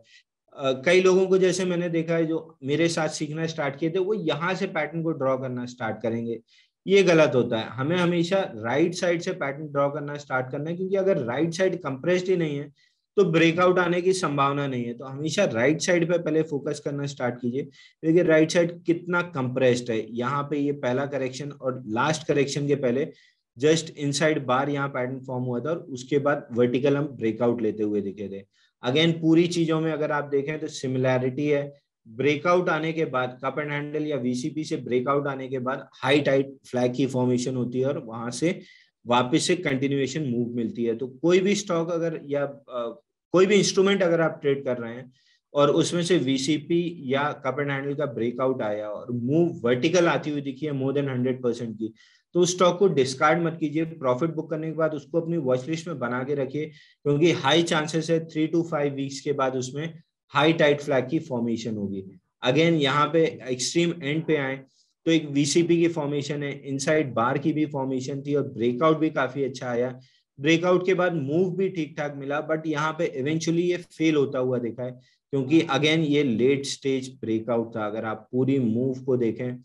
कई लोगों को जैसे मैंने देखा है जो मेरे साथ सीखना स्टार्ट किए थे वो यहाँ से पैटर्न को ड्रॉ करना स्टार्ट करेंगे। ये गलत होता है, हमें हमेशा राइट साइड से पैटर्न ड्रॉ करना स्टार्ट करना है, क्योंकि अगर राइट साइड कंप्रेस्ड ही नहीं है तो ब्रेकआउट आने की संभावना नहीं है। तो हमेशा राइट साइड पे पहले फोकस करना स्टार्ट कीजिए, देखिए राइट साइड कितना कंप्रेस्ड है। यहाँ पे ये पहला करेक्शन और लास्ट करेक्शन के पहले जस्ट इनसाइड बार यहाँ पैटर्न फॉर्म हुआ था, और उसके बाद वर्टिकल हम ब्रेकआउट लेते हुए दिखे थे। अगेन पूरी चीजों में अगर आप देखें तो सिमिलैरिटी है, ब्रेकआउट आने के बाद, कप एंड हैंडल या वीसीपी से ब्रेकआउट आने के बाद हाई टाइट फ्लैग की फॉर्मेशन होती है और वहां से वापस से कंटिन्यूएशन मूव मिलती है। तो कोई भी स्टॉक अगर या कोई भी इंस्ट्रूमेंट अगर आप ट्रेड कर रहे हैं और उसमें से वीसीपी या कप एंड हैंडल का ब्रेकआउट आया और मूव वर्टिकल आती हुई दिखी है मोर देन 100% की, तो उस स्टॉक को डिस्कार्ड मत कीजिए। प्रॉफिट बुक करने के बाद उसको अपनी वॉच लिस्ट में बना के रखिए, क्योंकि हाई चांसेस है 3 to 5 वीक्स के बाद उसमें हाई टाइट फ्लैग की फॉर्मेशन होगी। अगेन यहाँ पे एक्सट्रीम एंड पे आए तो एक वीसीपी की फॉर्मेशन है, इनसाइड बार की भी फॉर्मेशन थी और ब्रेकआउट भी काफी अच्छा आया। ब्रेकआउट के बाद मूव भी ठीक ठाक मिला, बट यहाँ पे इवेंचुअली ये फेल होता हुआ दिखा है, क्योंकि अगेन ये लेट स्टेज ब्रेकआउट था। अगर आप पूरी मूव को देखें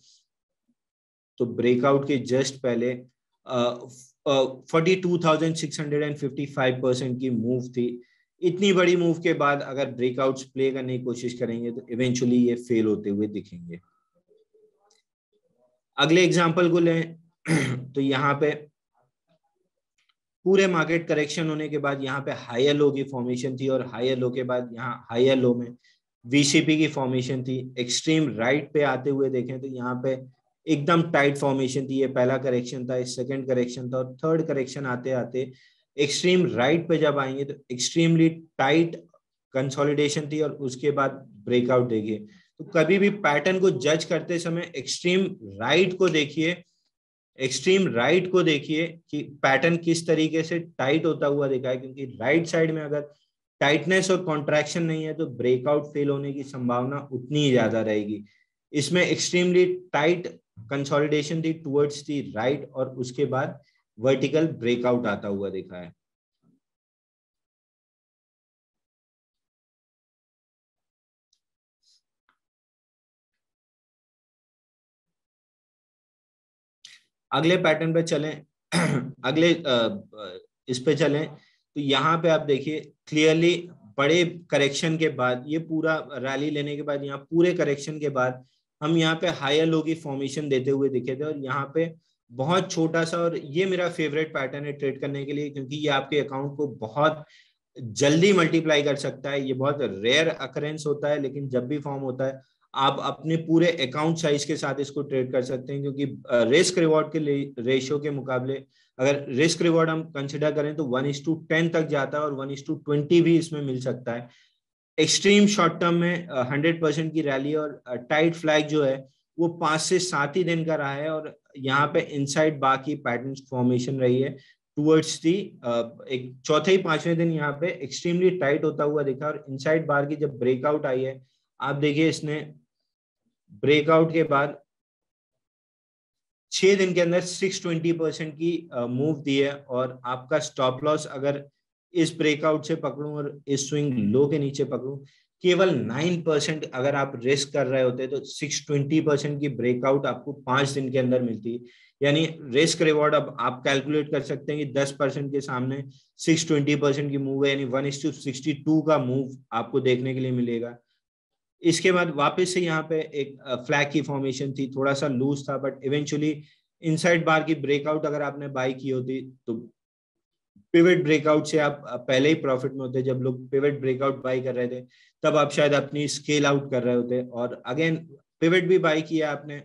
तो ब्रेकआउट के जस्ट पहले 42,655% की मूव थी। इतनी बड़ी मूव के बाद अगर ब्रेकआउट्स प्ले करने की कोशिश करेंगे तो इवेंचुअली ये फेल होते हुए दिखेंगे। अगले एग्जांपल को लें तो यहाँ पे पूरे मार्केट करेक्शन होने के बाद यहाँ पे हायर लो की फॉर्मेशन थी और हायर लो के बाद यहाँ हायर लो में वीसीपी की फॉर्मेशन थी। एक्सट्रीम राइट पे आते हुए देखें तो यहाँ पे एकदम टाइट फॉर्मेशन थी। ये पहला करेक्शन था, सेकंड करेक्शन था और थर्ड करेक्शन आते आते एक्सट्रीम राइट पे जब आएंगे तो एक्सट्रीमली टाइट कंसोलिडेशन थी और उसके बाद ब्रेकआउट देखिए। तो कभी भी पैटर्न को जज करते समय एक्सट्रीम राइट को देखिए, एक्सट्रीम राइट को देखिए कि पैटर्न किस तरीके से टाइट होता हुआ दिखा है, क्योंकि राइट साइड में अगर टाइटनेस और कॉन्ट्रैक्शन नहीं है तो ब्रेकआउट फेल होने की संभावना उतनी ही ज्यादा रहेगी। इसमें एक्सट्रीमली टाइट कंसोलिडेशन थी टुवर्ड्स दी राइट और उसके बाद वर्टिकल ब्रेकआउट आता हुआ दिखा है। अगले पैटर्न पे चलें अगले इस पे चलें तो यहाँ पे आप देखिए क्लियरली बड़े करेक्शन के बाद, ये पूरा रैली लेने के बाद, यहाँ पूरे करेक्शन के बाद हम यहाँ पे हायर लो की फॉर्मेशन देते हुए दिखे थे और यहाँ पे बहुत छोटा सा, और ये मेरा फेवरेट पैटर्न है ट्रेड करने के लिए, क्योंकि ये आपके अकाउंट को बहुत जल्दी मल्टीप्लाई कर सकता है। ये बहुत रेयर अकरेंस होता है, लेकिन जब भी फॉर्म होता है आप अपने पूरे अकाउंट साइज के साथ इसको ट्रेड कर सकते हैं, क्योंकि रिस्क रिवॉर्ड के रेशियो के मुकाबले अगर रिस्क रिवॉर्ड हम कंसिडर करें तो 1:10 तक जाता है और 1:20 भी इसमें मिल सकता है। एक्सट्रीम शॉर्ट टर्म में 100% की रैली और टाइट फ्लैग जो है वो 5 से 7 ही दिन का रहा है और यहाँ पे इनसाइड बार की पैटर्न फॉर्मेशन रही है टुवर्ड्स दी एक चौथे ही पांचवें दिन यहाँ पे एक्सट्रीमली टाइट होता हुआ दिखा और इनसाइड बार की जब ब्रेकआउट आई है, आप देखिए इसने ब्रेकआउट के बाद 6 दिन के अंदर 620% की मूव दी है। और आपका स्टॉप लॉस अगर इस ब्रेकआउट से पकड़ूं और इस स्विंग लो के नीचे पकड़ूं, केवल 9% अगर आप रिस्क कर रहे होते तो 620% की ब्रेकआउट आपको 5 दिन के अंदर मिलती। यानी रिस्क रिवॉर्ड अब आप कैलकुलेट कर सकते हैं कि 10% के सामने 620% की मूव है, यानी 1:62 का मूव आपको देखने के लिए मिलेगा। इसके बाद वापस से यहाँ पे एक फ्लैग की फॉर्मेशन थी, थोड़ा सा लूज था, बट इवेंचुअली इनसाइड बार की ब्रेकआउट अगर आपने बाई की होती तो पिवट ब्रेकआउट से आप पहले ही प्रॉफिट में होते। जब लोग पिवट ब्रेकआउट बाई कर रहे थे तब आप शायद अपनी स्केल आउट कर रहे होते। और अगेन पिवट भी बाई किया आपने,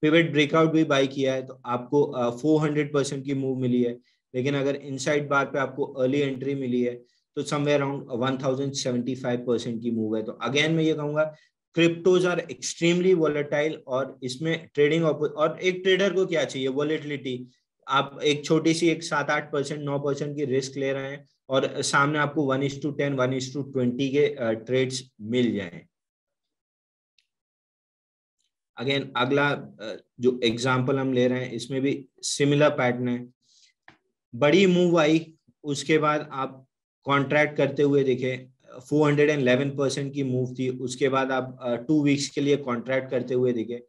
पिवट ब्रेकआउट भी बाई किया है तो आपको 400% की मूव मिली है। लेकिन अगर इनसाइड बार पे आपको अर्ली एंट्री मिली है तो समवेयर अराउंड 1075% की मूव है। तो अगेन मैं ये कहूंगा क्रिप्टोज आर एक्सट्रीमली वॉलेटाइल और इसमें ट्रेडिंग और एक ट्रेडर को क्या चाहिए, वॉलेटिलिटी। आप एक छोटी सी एक 7-8%, 9% की रिस्क ले रहे हैं और सामने आपको 1:10, 1:20 के ट्रेड्स मिल जाए। अगेन अगला जो एग्जांपल हम ले रहे हैं इसमें भी सिमिलर पैटर्न है। बड़ी मूव आई, उसके बाद आप कॉन्ट्रैक्ट करते हुए देखे, 411% की मूव थी। उसके बाद आप 2 वीक्स के लिए कॉन्ट्रैक्ट करते हुए दिखे।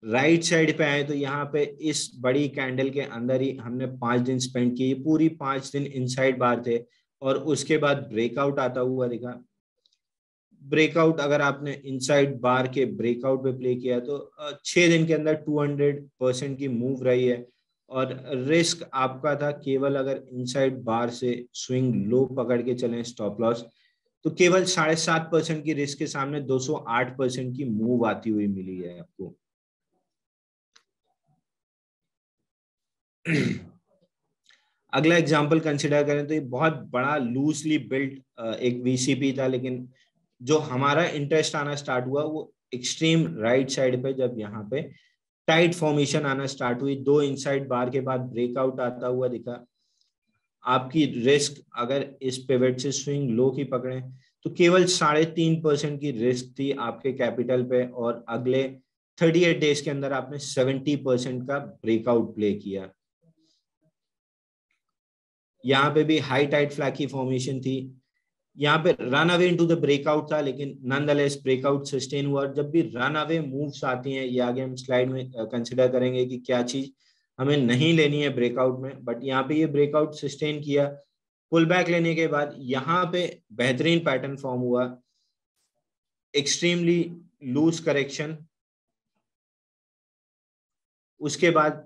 राइट साइड पे आए तो यहाँ पे इस बड़ी कैंडल के अंदर ही हमने 5 दिन स्पेंड किए, पूरी 5 दिन इनसाइड बार थे और उसके बाद ब्रेकआउट आता हुआ दिखा। ब्रेकआउट अगर आपने इनसाइड बार के ब्रेकआउट पे प्ले किया तो 6 दिन के अंदर 200% की मूव रही है और रिस्क आपका था केवल अगर इनसाइड बार से स्विंग लो पकड़ के चलें स्टॉप लॉस तो केवल 7.5% की रिस्क के सामने 208% की मूव आती हुई मिली है आपको। अगला एग्जांपल कंसिडर करें तो ये बहुत बड़ा लूजली बिल्ट एक वीसीपी था, लेकिन जो हमारा इंटरेस्ट आना स्टार्ट हुआ वो एक्सट्रीम राइट साइड पे, जब यहाँ पे टाइट फॉर्मेशन आना स्टार्ट हुई, 2 इनसाइड बार के बाद ब्रेकआउट आता हुआ दिखा। आपकी रिस्क अगर इस पिवट से स्विंग लो की पकड़े तो केवल 3.5% की रिस्क थी आपके कैपिटल पे, और अगले 38 डेज के अंदर आपने 70% का ब्रेकआउट प्ले किया। यहाँ पे भी हाई टाइट फ्लैग की फॉर्मेशन थी, यहाँ पे run away into the breakout था, लेकिन नॉनदलेस ब्रेकआउट सस्टेन हुआ। जब भी रन अवे मूव्स आती हैं, ये आगे हम स्लाइड में कंसिडर करेंगे कि क्या चीज हमें नहीं लेनी है ब्रेकआउट में, बट यहाँ पे ये ब्रेकआउट सस्टेन किया। पुल बैक लेने के बाद यहाँ पे बेहतरीन पैटर्न फॉर्म हुआ, एक्सट्रीमली लूज करेक्शन, उसके बाद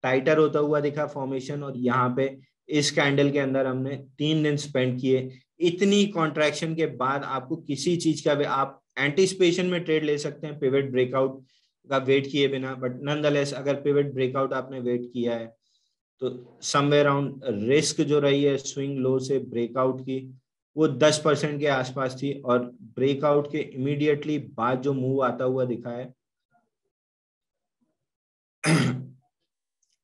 टाइटर होता हुआ दिखा फॉर्मेशन, और यहाँ पे इस कैंडल के अंदर हमने 3 दिन स्पेंड किए। इतनी कॉन्ट्रैक्शन के बाद आपको किसी चीज का आप एंटिसिपेशन में ट्रेड ले सकते हैं पिवट ब्रेकआउट का वेट किए बिना, बट नॉनदलेस अगर पिवट ब्रेकआउट आपने वेट किया है तो समवेयर अराउंड रिस्क जो रही है स्विंग लो से ब्रेकआउट की वो 10% के आसपास थी, और ब्रेकआउट के इमीडिएटली बाद जो मूव आता हुआ दिखा है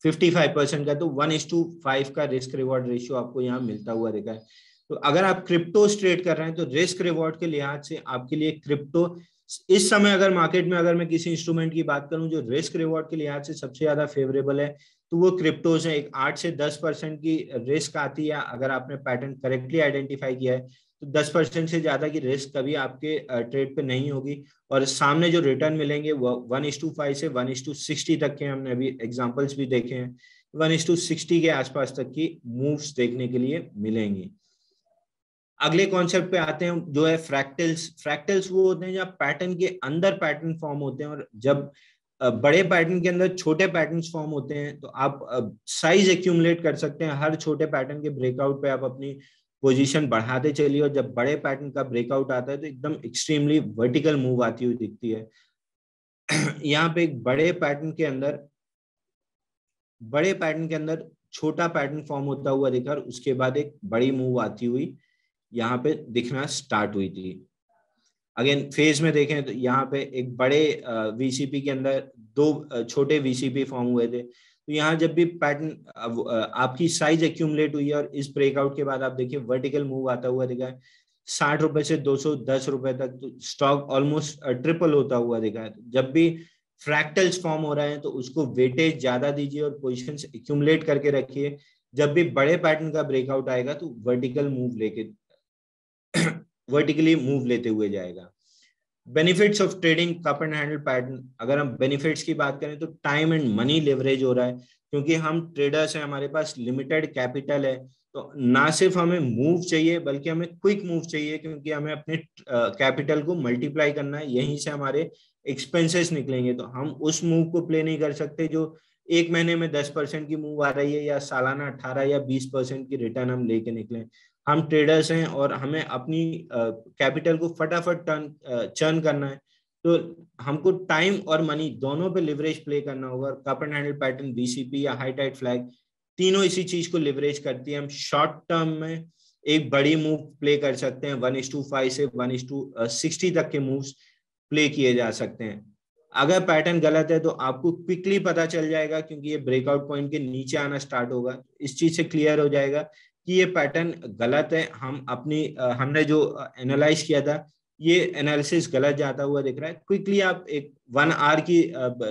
55% का, तो 1:5 का रिस्क रिवॉर्ड रेशियो आपको यहाँ मिलता हुआ दिखा है। तो अगर आप क्रिप्टो ट्रेड कर रहे हैं तो रिस्क रिवॉर्ड के लिहाज से आपके लिए क्रिप्टो इस समय, अगर मार्केट में अगर मैं किसी इंस्ट्रूमेंट की बात करूं जो रिस्क रिवॉर्ड के लिहाज से सबसे ज्यादा फेवरेबल है तो वो क्रिप्टोज है। एक 8 से 10% की रिस्क आती है, अगर आपने पैटर्न करेक्टली आइडेंटिफाई किया है तो 10% से ज्यादा की रिस्क कभी आपके ट्रेड पे नहीं होगी, और सामने जो रिटर्न मिलेंगे वो 1:5 से 1:60 तक के हमने अभी एग्जांपल्स भी देखे हैं, 1:60 के आसपास तक की मूव्स देखने के लिए मिलेंगी। अगले कॉन्सेप्ट पे आते हैं जो है फ्रैक्टल्स। फ्रैक्टल्स वो होते हैं जहाँ पैटर्न के अंदर पैटर्न फॉर्म होते हैं, और जब बड़े पैटर्न के अंदर छोटे पैटर्न्स फॉर्म होते हैं तो आप साइज एक्यूमुलेट कर सकते हैं। हर छोटे पैटर्न के ब्रेकआउट पे आप अपनी पोजीशन बढ़ाते चलिए, और जब बड़े पैटर्न का ब्रेकआउट आता है तो एकदम एक्सट्रीमली वर्टिकल मूव आती हुई दिखती है। यहाँ पे एक बड़े पैटर्न के अंदर छोटा पैटर्न फॉर्म होता हुआ दिखा, और उसके बाद एक बड़ी मूव आती हुई यहाँ पे दिखना स्टार्ट हुई थी। अगेन फेज में देखें तो यहाँ पे एक बड़े वीसीपी के अंदर 2 छोटे वीसीपी फॉर्म हुए थे। तो यहाँ जब भी पैटर्न आपकी साइज एक्यूमुलेट हुई है और इस ब्रेकआउट के बाद आप देखिए वर्टिकल मूव आता हुआ दिखा है 60 रुपए से 210 रुपए तक, तो स्टॉक ऑलमोस्ट ट्रिपल होता हुआ दिखा है। जब भी फ्रैक्टल्स फॉर्म हो रहे हैं तो उसको वेटेज ज्यादा दीजिए और पोजिशन एक्यूमुलेट करके रखिए। जब भी बड़े पैटर्न का ब्रेकआउट आएगा तो वर्टिकली मूव लेते हुए जाएगा। Benefits of trading cup and handle pattern, अगर हम बेनिफिट्स की बात करें तो टाइम एंड मनी लेवरेज हो रहा है, क्योंकि हम ट्रेडर्स हैं, हमारे पास लिमिटेड कैपिटल है, तो ना सिर्फ हमें मूव चाहिए बल्कि हमें क्विक मूव चाहिए, क्योंकि हमें अपने कैपिटल को मल्टीप्लाई करना है, यहीं से हमारे एक्सपेंसेस निकलेंगे। तो हम उस मूव को प्ले नहीं कर सकते जो एक महीने में 10% की मूव आ रही है या सालाना 18 या 20% की रिटर्न हम लेके निकले। हम ट्रेडर्स हैं और हमें अपनी कैपिटल को फटाफट चर्न करना है, तो हमको टाइम और मनी दोनों पे लिवरेज प्ले करना होगा। Cup and handle pattern, BCP या हाई टाइट फ्लैग, तीनों इसी चीज को लिवरेज करती है। हम शॉर्ट टर्म में एक बड़ी मूव प्ले कर सकते हैं, 1:5 से 1:60 तक के मूव्स प्ले किए जा सकते हैं। अगर पैटर्न गलत है तो आपको क्विकली पता चल जाएगा, क्योंकि ये ब्रेकआउट पॉइंट के नीचे आना स्टार्ट होगा। इस चीज से क्लियर हो जाएगा कि ये पैटर्न गलत है। हमने जो एनालाइज किया था ये एनालिसिस गलत जाता हुआ दिख रहा है। क्विकली आप एक 1 आवर की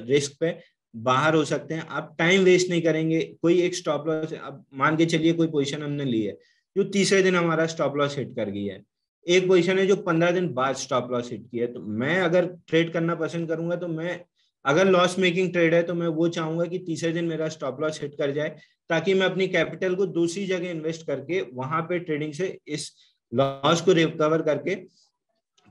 रिस्क पे बाहर हो सकते हैं। आप टाइम वेस्ट नहीं करेंगे। कोई एक स्टॉप लॉस, अब मान के चलिए कोई पोजीशन हमने ली है जो तीसरे दिन हमारा स्टॉप लॉस हिट कर गई है, एक पोजीशन है जो 15 दिन बाद स्टॉप लॉस हिट की है, तो मैं अगर ट्रेड करना पसंद करूंगा तो मैं अगर लॉस मेकिंग ट्रेड है तो मैं वो चाहूंगा कि तीसरे दिन मेरा स्टॉप लॉस हिट कर जाए, ताकि मैं अपनी कैपिटल को दूसरी जगह इन्वेस्ट करके वहां पे ट्रेडिंग से इस लॉस को रिकवर करके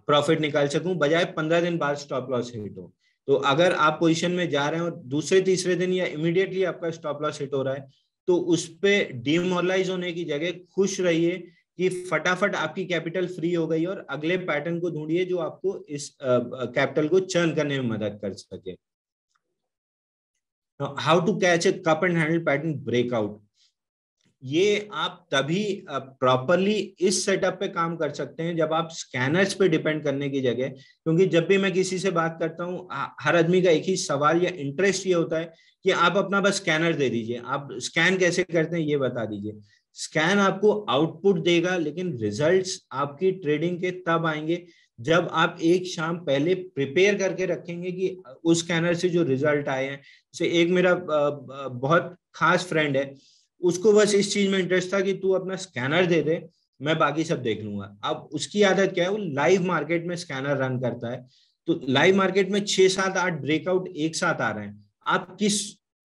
प्रॉफिट निकाल सकूं, बजाय 15 दिन बाद स्टॉप लॉस हिट हो। तो अगर आप पोजीशन में जा रहे हैं और दूसरे तीसरे दिन या इमीडिएटली आपका स्टॉप लॉस हिट हो रहा है तो उस पर डिमोरलाइज होने की जगह खुश रहिए कि फटाफट आपकी कैपिटल फ्री हो गई और अगले पैटर्न को ढूंढिए जो आपको इस कैपिटल को चर्न करने में मदद कर सके। How to catch a cup and handle pattern breakout, ये आप तभी प्रॉपरली इस सेटअप पे काम कर सकते हैं जब आप स्कैनर्स पे डिपेंड करने की जगह, क्योंकि जब भी मैं किसी से बात करता हूँ हर आदमी का एक ही सवाल या इंटरेस्ट ये होता है कि आप अपना बस स्कैनर दे दीजिए, आप स्कैन कैसे करते हैं ये बता दीजिए। स्कैन आपको आउटपुट देगा, लेकिन रिजल्ट्स आपकी ट्रेडिंग के तब आएंगे जब आप एक शाम पहले प्रिपेयर करके रखेंगे कि उस स्कैनर से जो रिजल्ट आए हैं। जैसे एक मेरा बहुत खास फ्रेंड है, उसको बस इस चीज में इंटरेस्ट था कि तू अपना स्कैनर दे दे, मैं बाकी सब देख लूंगा। अब उसकी आदत क्या है, वो लाइव मार्केट में स्कैनर रन करता है, तो लाइव मार्केट में 6 7 8 ब्रेकआउट एक साथ आ रहे हैं।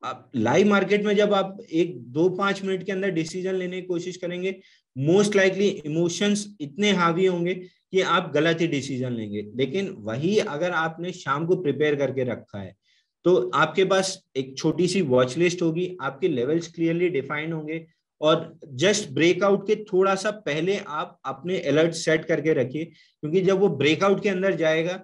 आप लाइव मार्केट में जब आप 1 2 5 मिनट के अंदर डिसीजन लेने की कोशिश करेंगे, मोस्ट लाइकली इमोशंस इतने हावी होंगे कि आप गलत ही डिसीजन लेंगे। लेकिन वही अगर आपने शाम को प्रिपेयर करके रखा है तो आपके पास एक छोटी सी वॉच लिस्ट होगी, आपके लेवल्स क्लियरली डिफाइन होंगे, और जस्ट ब्रेकआउट के थोड़ा सा पहले आप अपने अलर्ट सेट करके रखिए, क्योंकि जब वो ब्रेकआउट के अंदर जाएगा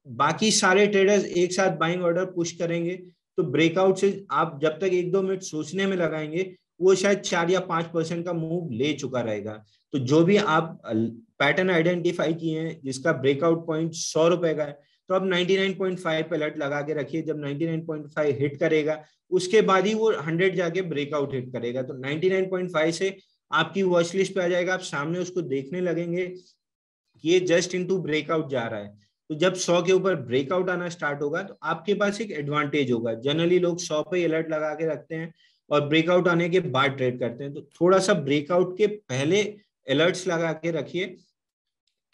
बाकी सारे ट्रेडर्स एक साथ बाइंग ऑर्डर पुश करेंगे, तो ब्रेकआउट से आप जब तक 1 2 मिनट सोचने में लगाएंगे वो शायद 4 या 5% का मूव ले चुका रहेगा। तो जो भी आप पैटर्न आइडेंटिफाई किए हैं जिसका ब्रेकआउट पॉइंट 100 रुपए का है, तो आप 99.5 पे अलर्ट लगा के रखिए। जब 99.5 हिट करेगा उसके बाद ही वो 100 जाके ब्रेकआउट हिट करेगा, तो 99.5 से आपकी वॉच लिस्ट पे आ जाएगा, आप सामने उसको देखने लगेंगे कि ये जस्ट इनटू ब्रेकआउट जा रहा है। तो जब 100 के ऊपर ब्रेकआउट आना स्टार्ट होगा तो आपके पास एक एडवांटेज होगा। जनरली लोग 100 पे अलर्ट लगा के रखते हैं और ब्रेकआउट आने के बाद ट्रेड करते हैं, तो थोड़ा सा ब्रेकआउट के पहले अलर्ट्स लगा के रखिए।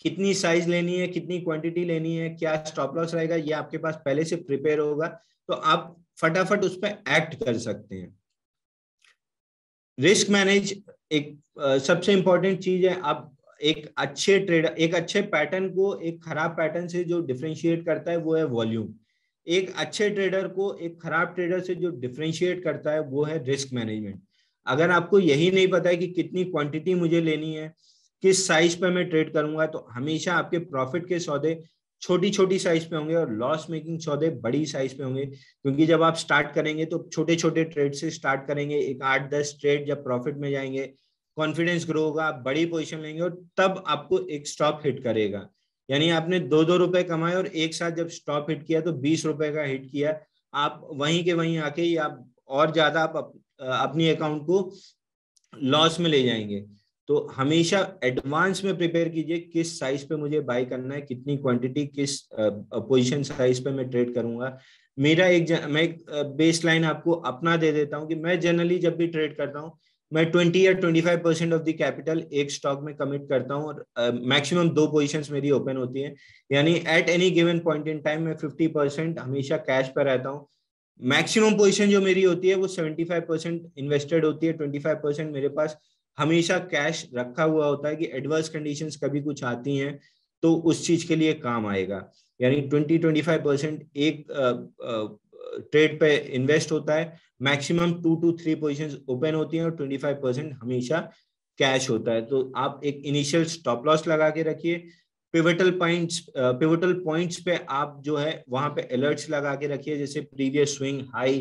कितनी साइज लेनी है, कितनी क्वांटिटी लेनी है, क्या स्टॉप लॉस रहेगा, ये आपके पास पहले से प्रिपेयर होगा, तो आप फटाफट उस पर एक्ट कर सकते हैं। रिस्क मैनेज एक सबसे इंपॉर्टेंट चीज है। आप एक अच्छे ट्रेडर, एक अच्छे पैटर्न को एक खराब पैटर्न से जो डिफरेंशिएट करता है वो है वॉल्यूम। एक अच्छे ट्रेडर को एक खराब ट्रेडर से जो डिफरेंशिएट करता है वो है रिस्क मैनेजमेंट। अगर आपको यही नहीं पता है कि कितनी क्वांटिटी मुझे लेनी है, किस साइज पे मैं ट्रेड करूंगा, तो हमेशा आपके प्रॉफिट के सौदे छोटी छोटी साइज पे होंगे और लॉस मेकिंग सौदे बड़ी साइज पे होंगे। क्योंकि जब आप स्टार्ट करेंगे तो छोटे छोटे ट्रेड से स्टार्ट करेंगे, एक 8 10 ट्रेड जब प्रॉफिट में जाएंगे, कॉन्फिडेंस ग्रो होगा, आप बड़ी पोजीशन लेंगे और तब आपको एक स्टॉप हिट करेगा। यानी आपने 2 2 रुपए कमाए और एक साथ जब स्टॉप हिट किया तो 20 रुपए का हिट किया, आप वहीं के वहीं आके ही आप और ज्यादा आप अपनी अकाउंट को लॉस में ले जाएंगे। तो हमेशा एडवांस में प्रिपेयर कीजिए किस साइज पे मुझे बाय करना है, कितनी क्वांटिटी, किस पोजीशन साइज पे मैं ट्रेड करूंगा। मेरा मैं एक बेस लाइन आपको अपना दे देता हूं कि मैं जनरली जब भी ट्रेड करता हूं मैं 20 या 25% ऑफ द कैपिटल एक स्टॉक में कमिट करता हूं, और मैक्सिमम 2 पोजीशंस मेरी ओपन होती है। यानी at any given point in time मैं 50% हमेशा कैश पर रहता हूं। मैक्सिमम पोजीशन जो मेरी होती है वो 75% इन्वेस्टेड होती है, 25% मेरे पास हमेशा कैश रखा हुआ होता है कि एडवर्स कंडीशंस कभी कुछ आती हैं तो उस चीज के लिए काम आएगा। यानी 20-25% एक ट्रेड पे इन्वेस्ट होता है, मैक्सिमम 2 to 3 पोजीशंस ओपन होती हैं और 25% हमेशा कैश होता है। तो आप एक इनिशियल स्टॉप लॉस लगा के रखिए। पिवटल पॉइंट्स पे आप जो है वहां पे अलर्ट्स लगा के रखिए, जैसे previous swing high,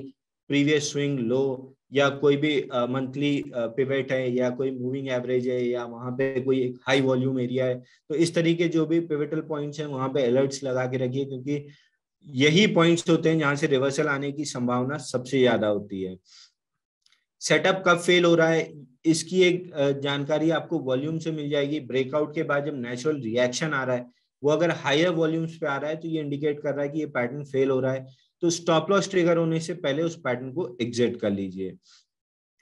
previous swing low, या कोई भी मंथली पिवट है, या कोई मूविंग एवरेज है, या वहां पे कोई एक हाई वॉल्यूम एरिया है। तो इस तरीके जो भी पिवटल पॉइंट्स हैं वहां पे अलर्ट्स लगा के रखिए, क्योंकि यही पॉइंट्स होते हैं जहां से रिवर्सल आने की संभावना सबसे ज्यादा होती है। सेटअप कब फेल हो रहा है इसकी एक जानकारी आपको वॉल्यूम से मिल जाएगी। ब्रेकआउट के बाद जब नेचुरल रिएक्शन आ रहा है वो अगर हायर वॉल्यूम्स पे आ रहा है तो ये इंडिकेट कर रहा है कि ये पैटर्न फेल हो रहा है, तो स्टॉप लॉस ट्रिगर होने से पहले उस पैटर्न को एग्जिट कर लीजिए।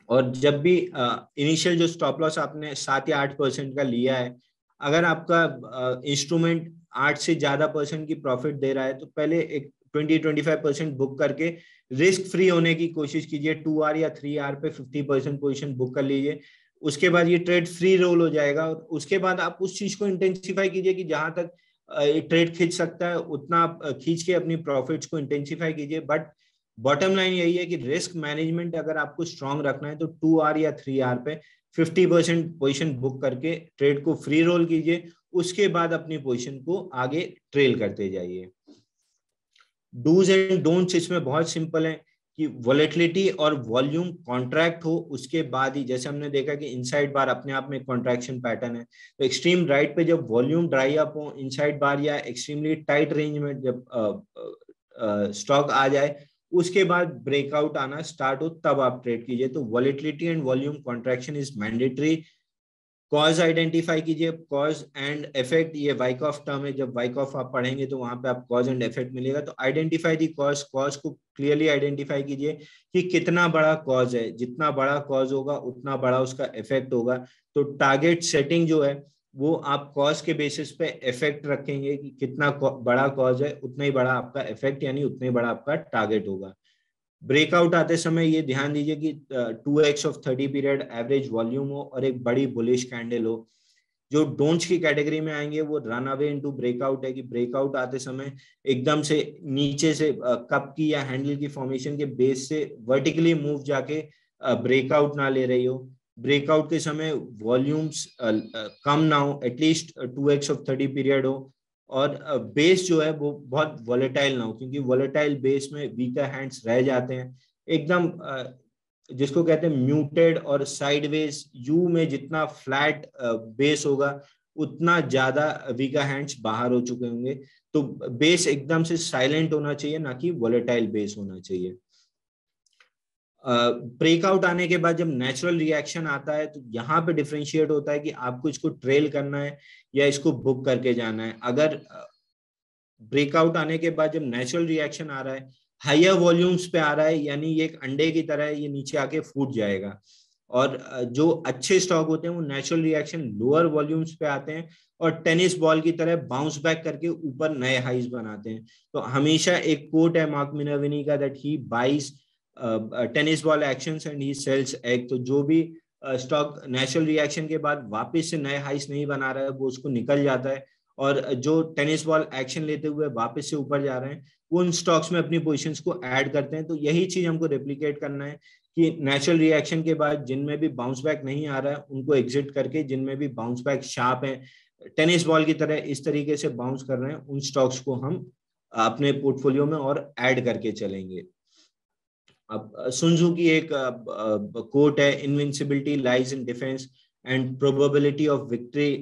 और जब भी इनिशियल जो स्टॉप लॉस आपने 7 या 8% का लिया है, अगर आपका इंस्ट्रूमेंट 8 से ज्यादा % की प्रॉफिट दे रहा है तो पहले एक 20-25% बुक करके रिस्क फ्री होने की कोशिश कीजिए। 2 आर या 3 आर पे 50% पोजीशन बुक कर लीजिए। उसके बाद ये ट्रेड फ्री रोल हो जाएगा और उसके बाद आप उस चीज को इंटेंसिफाई कीजिए कि जहां तक ट्रेड खींच सकता है उतना आप खींच के अपनी प्रॉफिट्स को इंटेंसिफाई कीजिए। बट बॉटम लाइन यही है कि रिस्क मैनेजमेंट अगर आपको स्ट्रांग रखना है तो 2 आर या 3 आर पे 50% पोजीशन बुक करके ट्रेड को फ्री रोल कीजिए, उसके बाद अपनी पोजीशन को आगे ट्रेल करते जाइए। डूज एंड डोंट्स इसमें बहुत सिंपल है कि वॉलेटिलिटी और वॉल्यूम कॉन्ट्रैक्ट हो, उसके बाद ही, जैसे हमने देखा कि इनसाइड बार अपने आप में कॉन्ट्रैक्शन पैटर्न है, तो एक्सट्रीम राइट पे जब वॉल्यूम ड्राई अप हो इनसाइड बार या एक्सट्रीमली टाइट रेंज में जब स्टॉक आ जाए, उसके बाद ब्रेकआउट आना स्टार्ट हो, तब आप ट्रेड कीजिए। तो volatility and volume contraction is mandatory. Cause identify कीजिए, कॉज एंड इफेक्ट, ये वाइकॉफ टर्म है, जब वाइकॉफ आप पढ़ेंगे तो वहां पे आप कॉज एंड इफेक्ट मिलेगा। तो आइडेंटिफाई दी कॉज, कॉज को क्लियरली आइडेंटिफाई कीजिए कि कितना बड़ा कॉज है, जितना बड़ा कॉज होगा उतना बड़ा उसका इफेक्ट होगा। तो टारगेट सेटिंग जो है वो आप कॉज के बेसिस पे इफेक्ट रखेंगे कि कितना बड़ा कॉज है उतना ही बड़ा आपका इफेक्ट, यानी उतना ही बड़ा आपका टारगेट होगा। ब्रेकआउट आते समय ये ध्यान दीजिए कि 2x of 30 period average volume हो और एक बड़ी बुलिश कैंडल हो। जो डोंट्स की कैटेगरी में आएंगे वो रन अवे इनटू ब्रेकआउट है, कि ब्रेकआउट आते समय एकदम से नीचे से कप की या हैंडल की फॉर्मेशन के बेस से वर्टिकली मूव जाके ब्रेकआउट ना ले रही हो। ब्रेकआउट के समय वॉल्यूम्स कम ना हो, एटलीस्ट 2x ऑफ 30 पीरियड हो, और बेस जो है वो बहुत वॉलेटाइल ना हो, क्योंकि वॉलेटाइल बेस में वीकर हैंड्स रह जाते हैं एकदम, जिसको कहते हैं म्यूटेड और साइडवेज यू में जितना फ्लैट बेस होगा उतना ज्यादा वीकर हैंड्स बाहर हो चुके होंगे। तो बेस एकदम से साइलेंट होना चाहिए, ना कि वॉलेटाइल बेस होना चाहिए। ब्रेकआउट आने के बाद जब नेचुरल रिएक्शन आता है तो यहाँ पे डिफरेंशिएट होता है कि आपको इसको ट्रेल करना है या इसको बुक करके जाना है। अगर ब्रेकआउट आने के बाद जब नेचुरल रिएक्शन आ रहा है, हायर वॉल्यूम्स पे आ रहा है, यानी ये एक अंडे की तरह है, ये नीचे आके फूट जाएगा। और जो अच्छे स्टॉक होते हैं वो नेचुरल रिएक्शन लोअर वॉल्यूम्स पे आते हैं और टेनिस बॉल की तरह बाउंस बैक करके ऊपर नए हाइज बनाते हैं। तो हमेशा एक कोट है मार्क मिनर्विनी का, that he buys tennis ball actions and he sells egg. तो जो भी स्टॉक नेचुरल रिएक्शन के बाद वापस से नए हाइस नहीं बना रहा है वो उसको निकल जाता है, और जो टेनिस बॉल एक्शन लेते हुए वापस से ऊपर जा रहे हैं वो उन स्टॉक्स में अपनी पोजीशंस को ऐड करते हैं। तो यही चीज हमको रेप्लिकेट करना है कि नेचुरल रिएक्शन के बाद जिनमें भी बाउंस बैक नहीं आ रहा है उनको एग्जिट करके, जिनमें भी बाउंस बैक शार्प है, टेनिस बॉल की तरह इस तरीके से बाउंस कर रहे हैं, उन स्टॉक्स को हम अपने पोर्टफोलियो में और ऐड करके चलेंगे। अब सुन त्जू की एक कोट है, invincibility lies in defence and probability of victory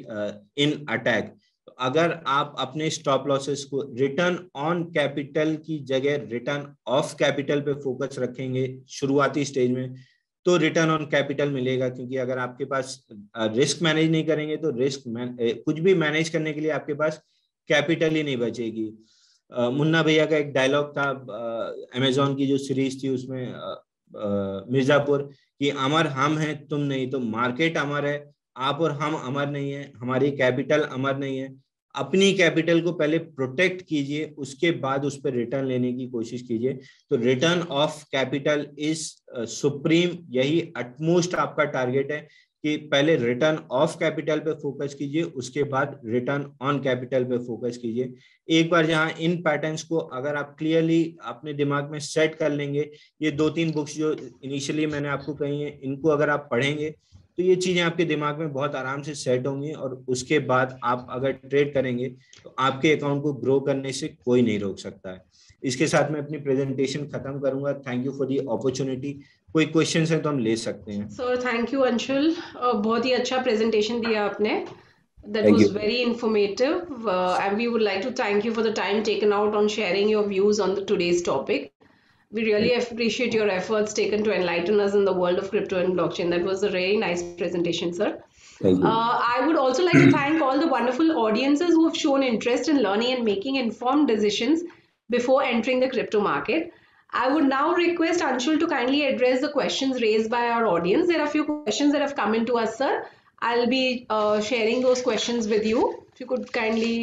in attack. अगर आप अपने स्टॉप लॉसेस को रिटर्न ऑन कैपिटल की जगह रिटर्न ऑफ कैपिटल पे फोकस रखेंगे शुरुआती स्टेज में, तो रिटर्न ऑन कैपिटल मिलेगा। क्योंकि अगर आपके पास रिस्क मैनेज नहीं करेंगे तो कुछ भी मैनेज करने के लिए आपके पास कैपिटल ही नहीं बचेगी। मुन्ना भैया का एक डायलॉग था अमेजोन की जो सीरीज थी उसमें, मिर्जापुर, कि अमर हम हैं तुम नहीं, तो मार्केट अमर है, आप और हम अमर नहीं है, हमारी कैपिटल अमर नहीं है। अपनी कैपिटल को पहले प्रोटेक्ट कीजिए, उसके बाद उस पर रिटर्न लेने की कोशिश कीजिए। तो return of capital is supreme, यही अटमोस्ट आपका टारगेट है कि पहले रिटर्न ऑफ कैपिटल पे फोकस कीजिए, उसके बाद रिटर्न ऑन कैपिटल पे फोकस कीजिए। एक बार जहां इन पैटर्न्स को अगर आप क्लियरली अपने दिमाग में सेट कर लेंगे, ये 2-3 बुक्स जो इनिशियली मैंने आपको कही है इनको अगर आप पढ़ेंगे तो ये चीजें आपके दिमाग में बहुत आराम से सेट होंगी, और उसके बाद आप अगर ट्रेड करेंगे तो आपके अकाउंट को ग्रो करने से कोई नहीं रोक सकता है। इसके साथ मैं अपनी प्रेजेंटेशन खत्म करूंगा। Thank you for the opportunity. कोई क्वेश्चन है तो हम ले सकते हैं। सर थैंक यू अंशुल, बहुत ही अच्छा प्रेजेंटेशन दिया आपने। That Thank was you. very informative, and we would like to thank you for the time taken out on sharing your views on today's topic. We really appreciate your efforts taken to enlighten us in the world of crypto and blockchain. That was a really nice presentation, sir. Thank you. I would also like to thank all the wonderful audiences who have shown interest in learning and making informed decisions before entering the crypto market. I would now request Anshul to kindly address the questions raised by our audience. There are a few questions that have come into us, sir. I'll be sharing those questions with you. If you could kindly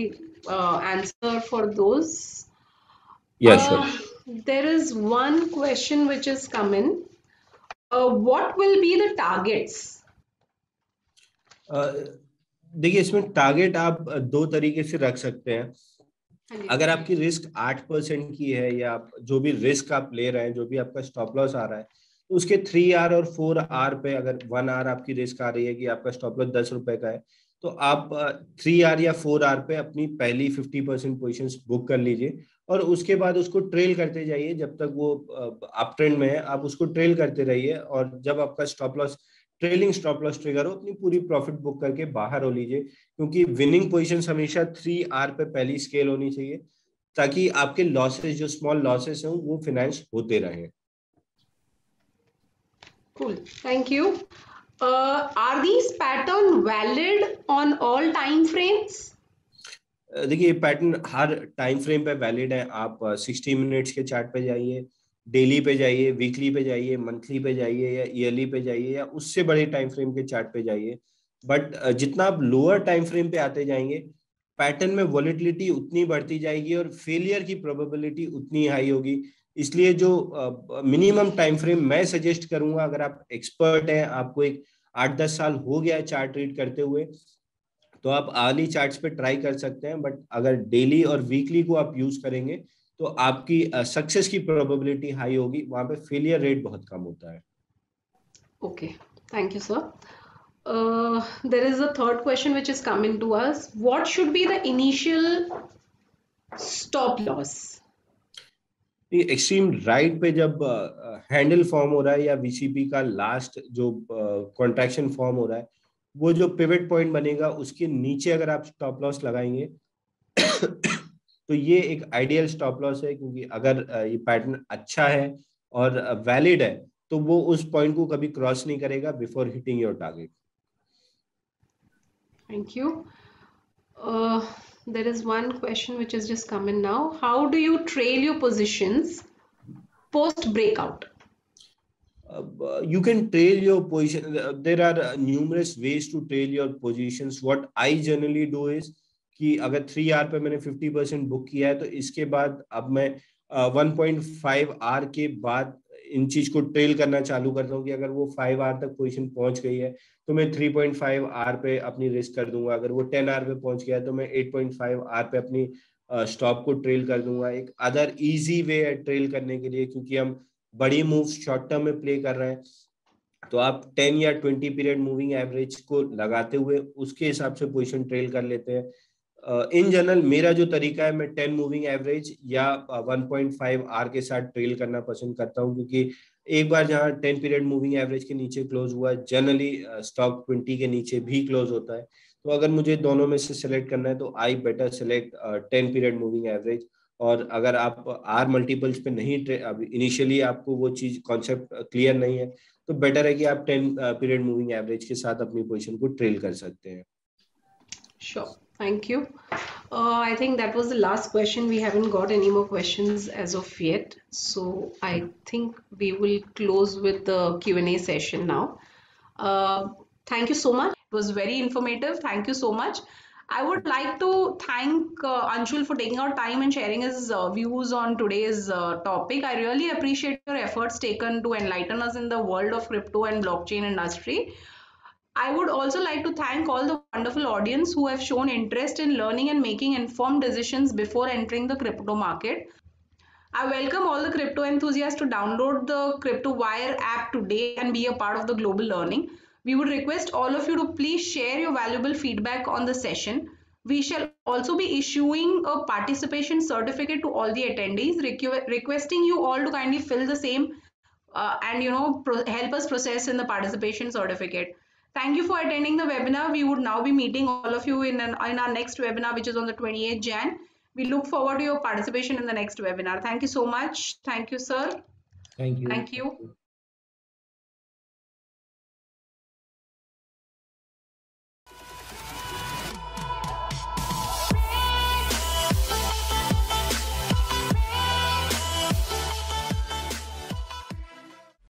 answer for those. Yeah, sure. There is one question which is come in. What will be the targets? देखिए, इसमें टारगेट आप 2 तरीके से रख सकते हैं। अगर आपकी रिस्क 8% की है, या जो भी रिस्क आप ले रहे हैं, जो भी आपका स्टॉप लॉस आ रहा है, तो उसके 3R और 4R पे अगर 1R आपकी रिस्क आ रही है कि आपका स्टॉप लॉस 10 रुपए का है, तो आप 3R या 4R पे अपनी पहली 50% पोजिशन बुक कर लीजिए और उसके बाद उसको ट्रेल करते जाइए जब तक वो अप ट्रेंड में है। आप उसको ट्रेल करते रहिए और जब आपका stop loss trailing stop loss trigger हो, अपनी पूरी प्रॉफिट बुक करके बाहर हो लीजिए, क्योंकि विनिंग पोजीशन हमेशा 3R पे पहली स्केल होनी चाहिए ताकि आपके लॉसेस जो स्मॉल लॉसेस हैं वो फाइनेंस होते रहें। Cool. Thank you. Are these pattern valid on all time frames? देखिए ये पैटर्न हर टाइम फ्रेम पे वैलिड है। आप 60 मिनट्स के चार्ट पे जाइए, डेली पे जाइए, वीकली पे जाइए, मंथली पे जाइए या ईयरली पे जाइए या उससे बड़े टाइम फ्रेम के चार्ट पे जाइए। बट जितना आप लोअर टाइम फ्रेम पे आते जाएंगे, पैटर्न में वॉलेटिलिटी उतनी बढ़ती जाएगी और फेलियर की प्रोबेबिलिटी उतनी हाई होगी। इसलिए जो मिनिमम टाइम फ्रेम मैं सजेस्ट करूंगा, अगर आप एक्सपर्ट हैं, आपको एक 8-10 साल हो गया है चार्ट रीड करते हुए, तो आप आर्ली चार्ट्स पे ट्राई कर सकते हैं। बट अगर डेली और वीकली को आप यूज करेंगे तो आपकी सक्सेस की प्रोबेबिलिटी हाई होगी, वहां पे फेलियर रेट बहुत कम होता है। Okay, thank you, sir. There is a third question which is coming to us. What should be the initial stop loss? Extreme right पे जब हैंडल फॉर्म हो रहा है या वीसीपी का लास्ट जो कॉन्ट्रैक्शन फॉर्म हो रहा है, वो जो पिवट पॉइंट बनेगा उसके नीचे अगर आप स्टॉप लॉस लगाएंगे तो ये एक आइडियल स्टॉप लॉस है, क्योंकि अगर ये पैटर्न अच्छा है और वैलिड है तो वो उस पॉइंट को कभी क्रॉस नहीं करेगा before hitting your target. Thank you. There is one question which is just coming now. How do you trail your positions post breakout? You can trail your position. There are numerous ways to trail your positions. What I generally do is कि अगर 3R पे मैंने 50% बुक किया है तो इसके बाद अब मैं 1.5R के बाद इन चीज को ट्रेल करना चालू करता हूँ कि अगर वो 5R तक पोजीशन पहुंच गई है तो मैं 3.5R पे अपनी रिस्क कर दूंगा। अगर वो 10R पे पहुंच गया है तो मैं 8.5R पे अपनी स्टॉप को ट्रेल कर दूंगा। एक अदर इजी वे है ट्रेल करने के लिए, क्योंकि हम बड़ी मूव शॉर्ट टर्म में प्ले कर रहे हैं, तो आप 10 या 20 पीरियड मूविंग एवरेज को लगाते हुए उसके हिसाब से पोजीशन ट्रेल कर लेते हैं। इन जनरल मेरा जो तरीका है, मैं 10 मूविंग एवरेज या 1.5R के साथ ट्रेल करना पसंद करता हूं, क्योंकि एक बार जहां 10 पीरियड मूविंग एवरेज के नीचे क्लोज हुआ, जनरली स्टॉक 20 के नीचे भी क्लोज होता है। तो अगर मुझे दोनों में से सिलेक्ट करना है तो I better select 10 period moving average. और अगर आप आर मल्टीपल्स पे नहीं इनिशियली आपको वो चीज कॉन्सेप्ट क्लियर नहीं है तो बेटर है कि आप 10 पीरियड मूविंग एवरेज के साथ अपनी पोजीशन को ट्रेल कर सकते हैं। Sure, thank you. I think that was the last question. We haven't got any more questions as of yet, so I think we will close with the Q&A session now. Thank you so much. It was very informative. Thank you so much. I would like to thank Anshul for taking out time and sharing his views on today's topic. I really appreciate your efforts taken to enlighten us in the world of crypto and blockchain industry. I would also like to thank all the wonderful audience who have shown interest in learning and making informed decisions before entering the crypto market. I welcome all the crypto enthusiasts to download the CryptoWire app today and be a part of the global learning. We would request all of you to please share your valuable feedback on the session. We shall also be issuing a participation certificate to all the attendees, requesting you all to kindly fill the same and help us process in the participation certificate. Thank you for attending the webinar. We would now be meeting all of you in our next webinar, which is on the 28th Jan. We look forward to your participation in the next webinar. Thank you so much. Thank you, sir. Thank you. Thank you.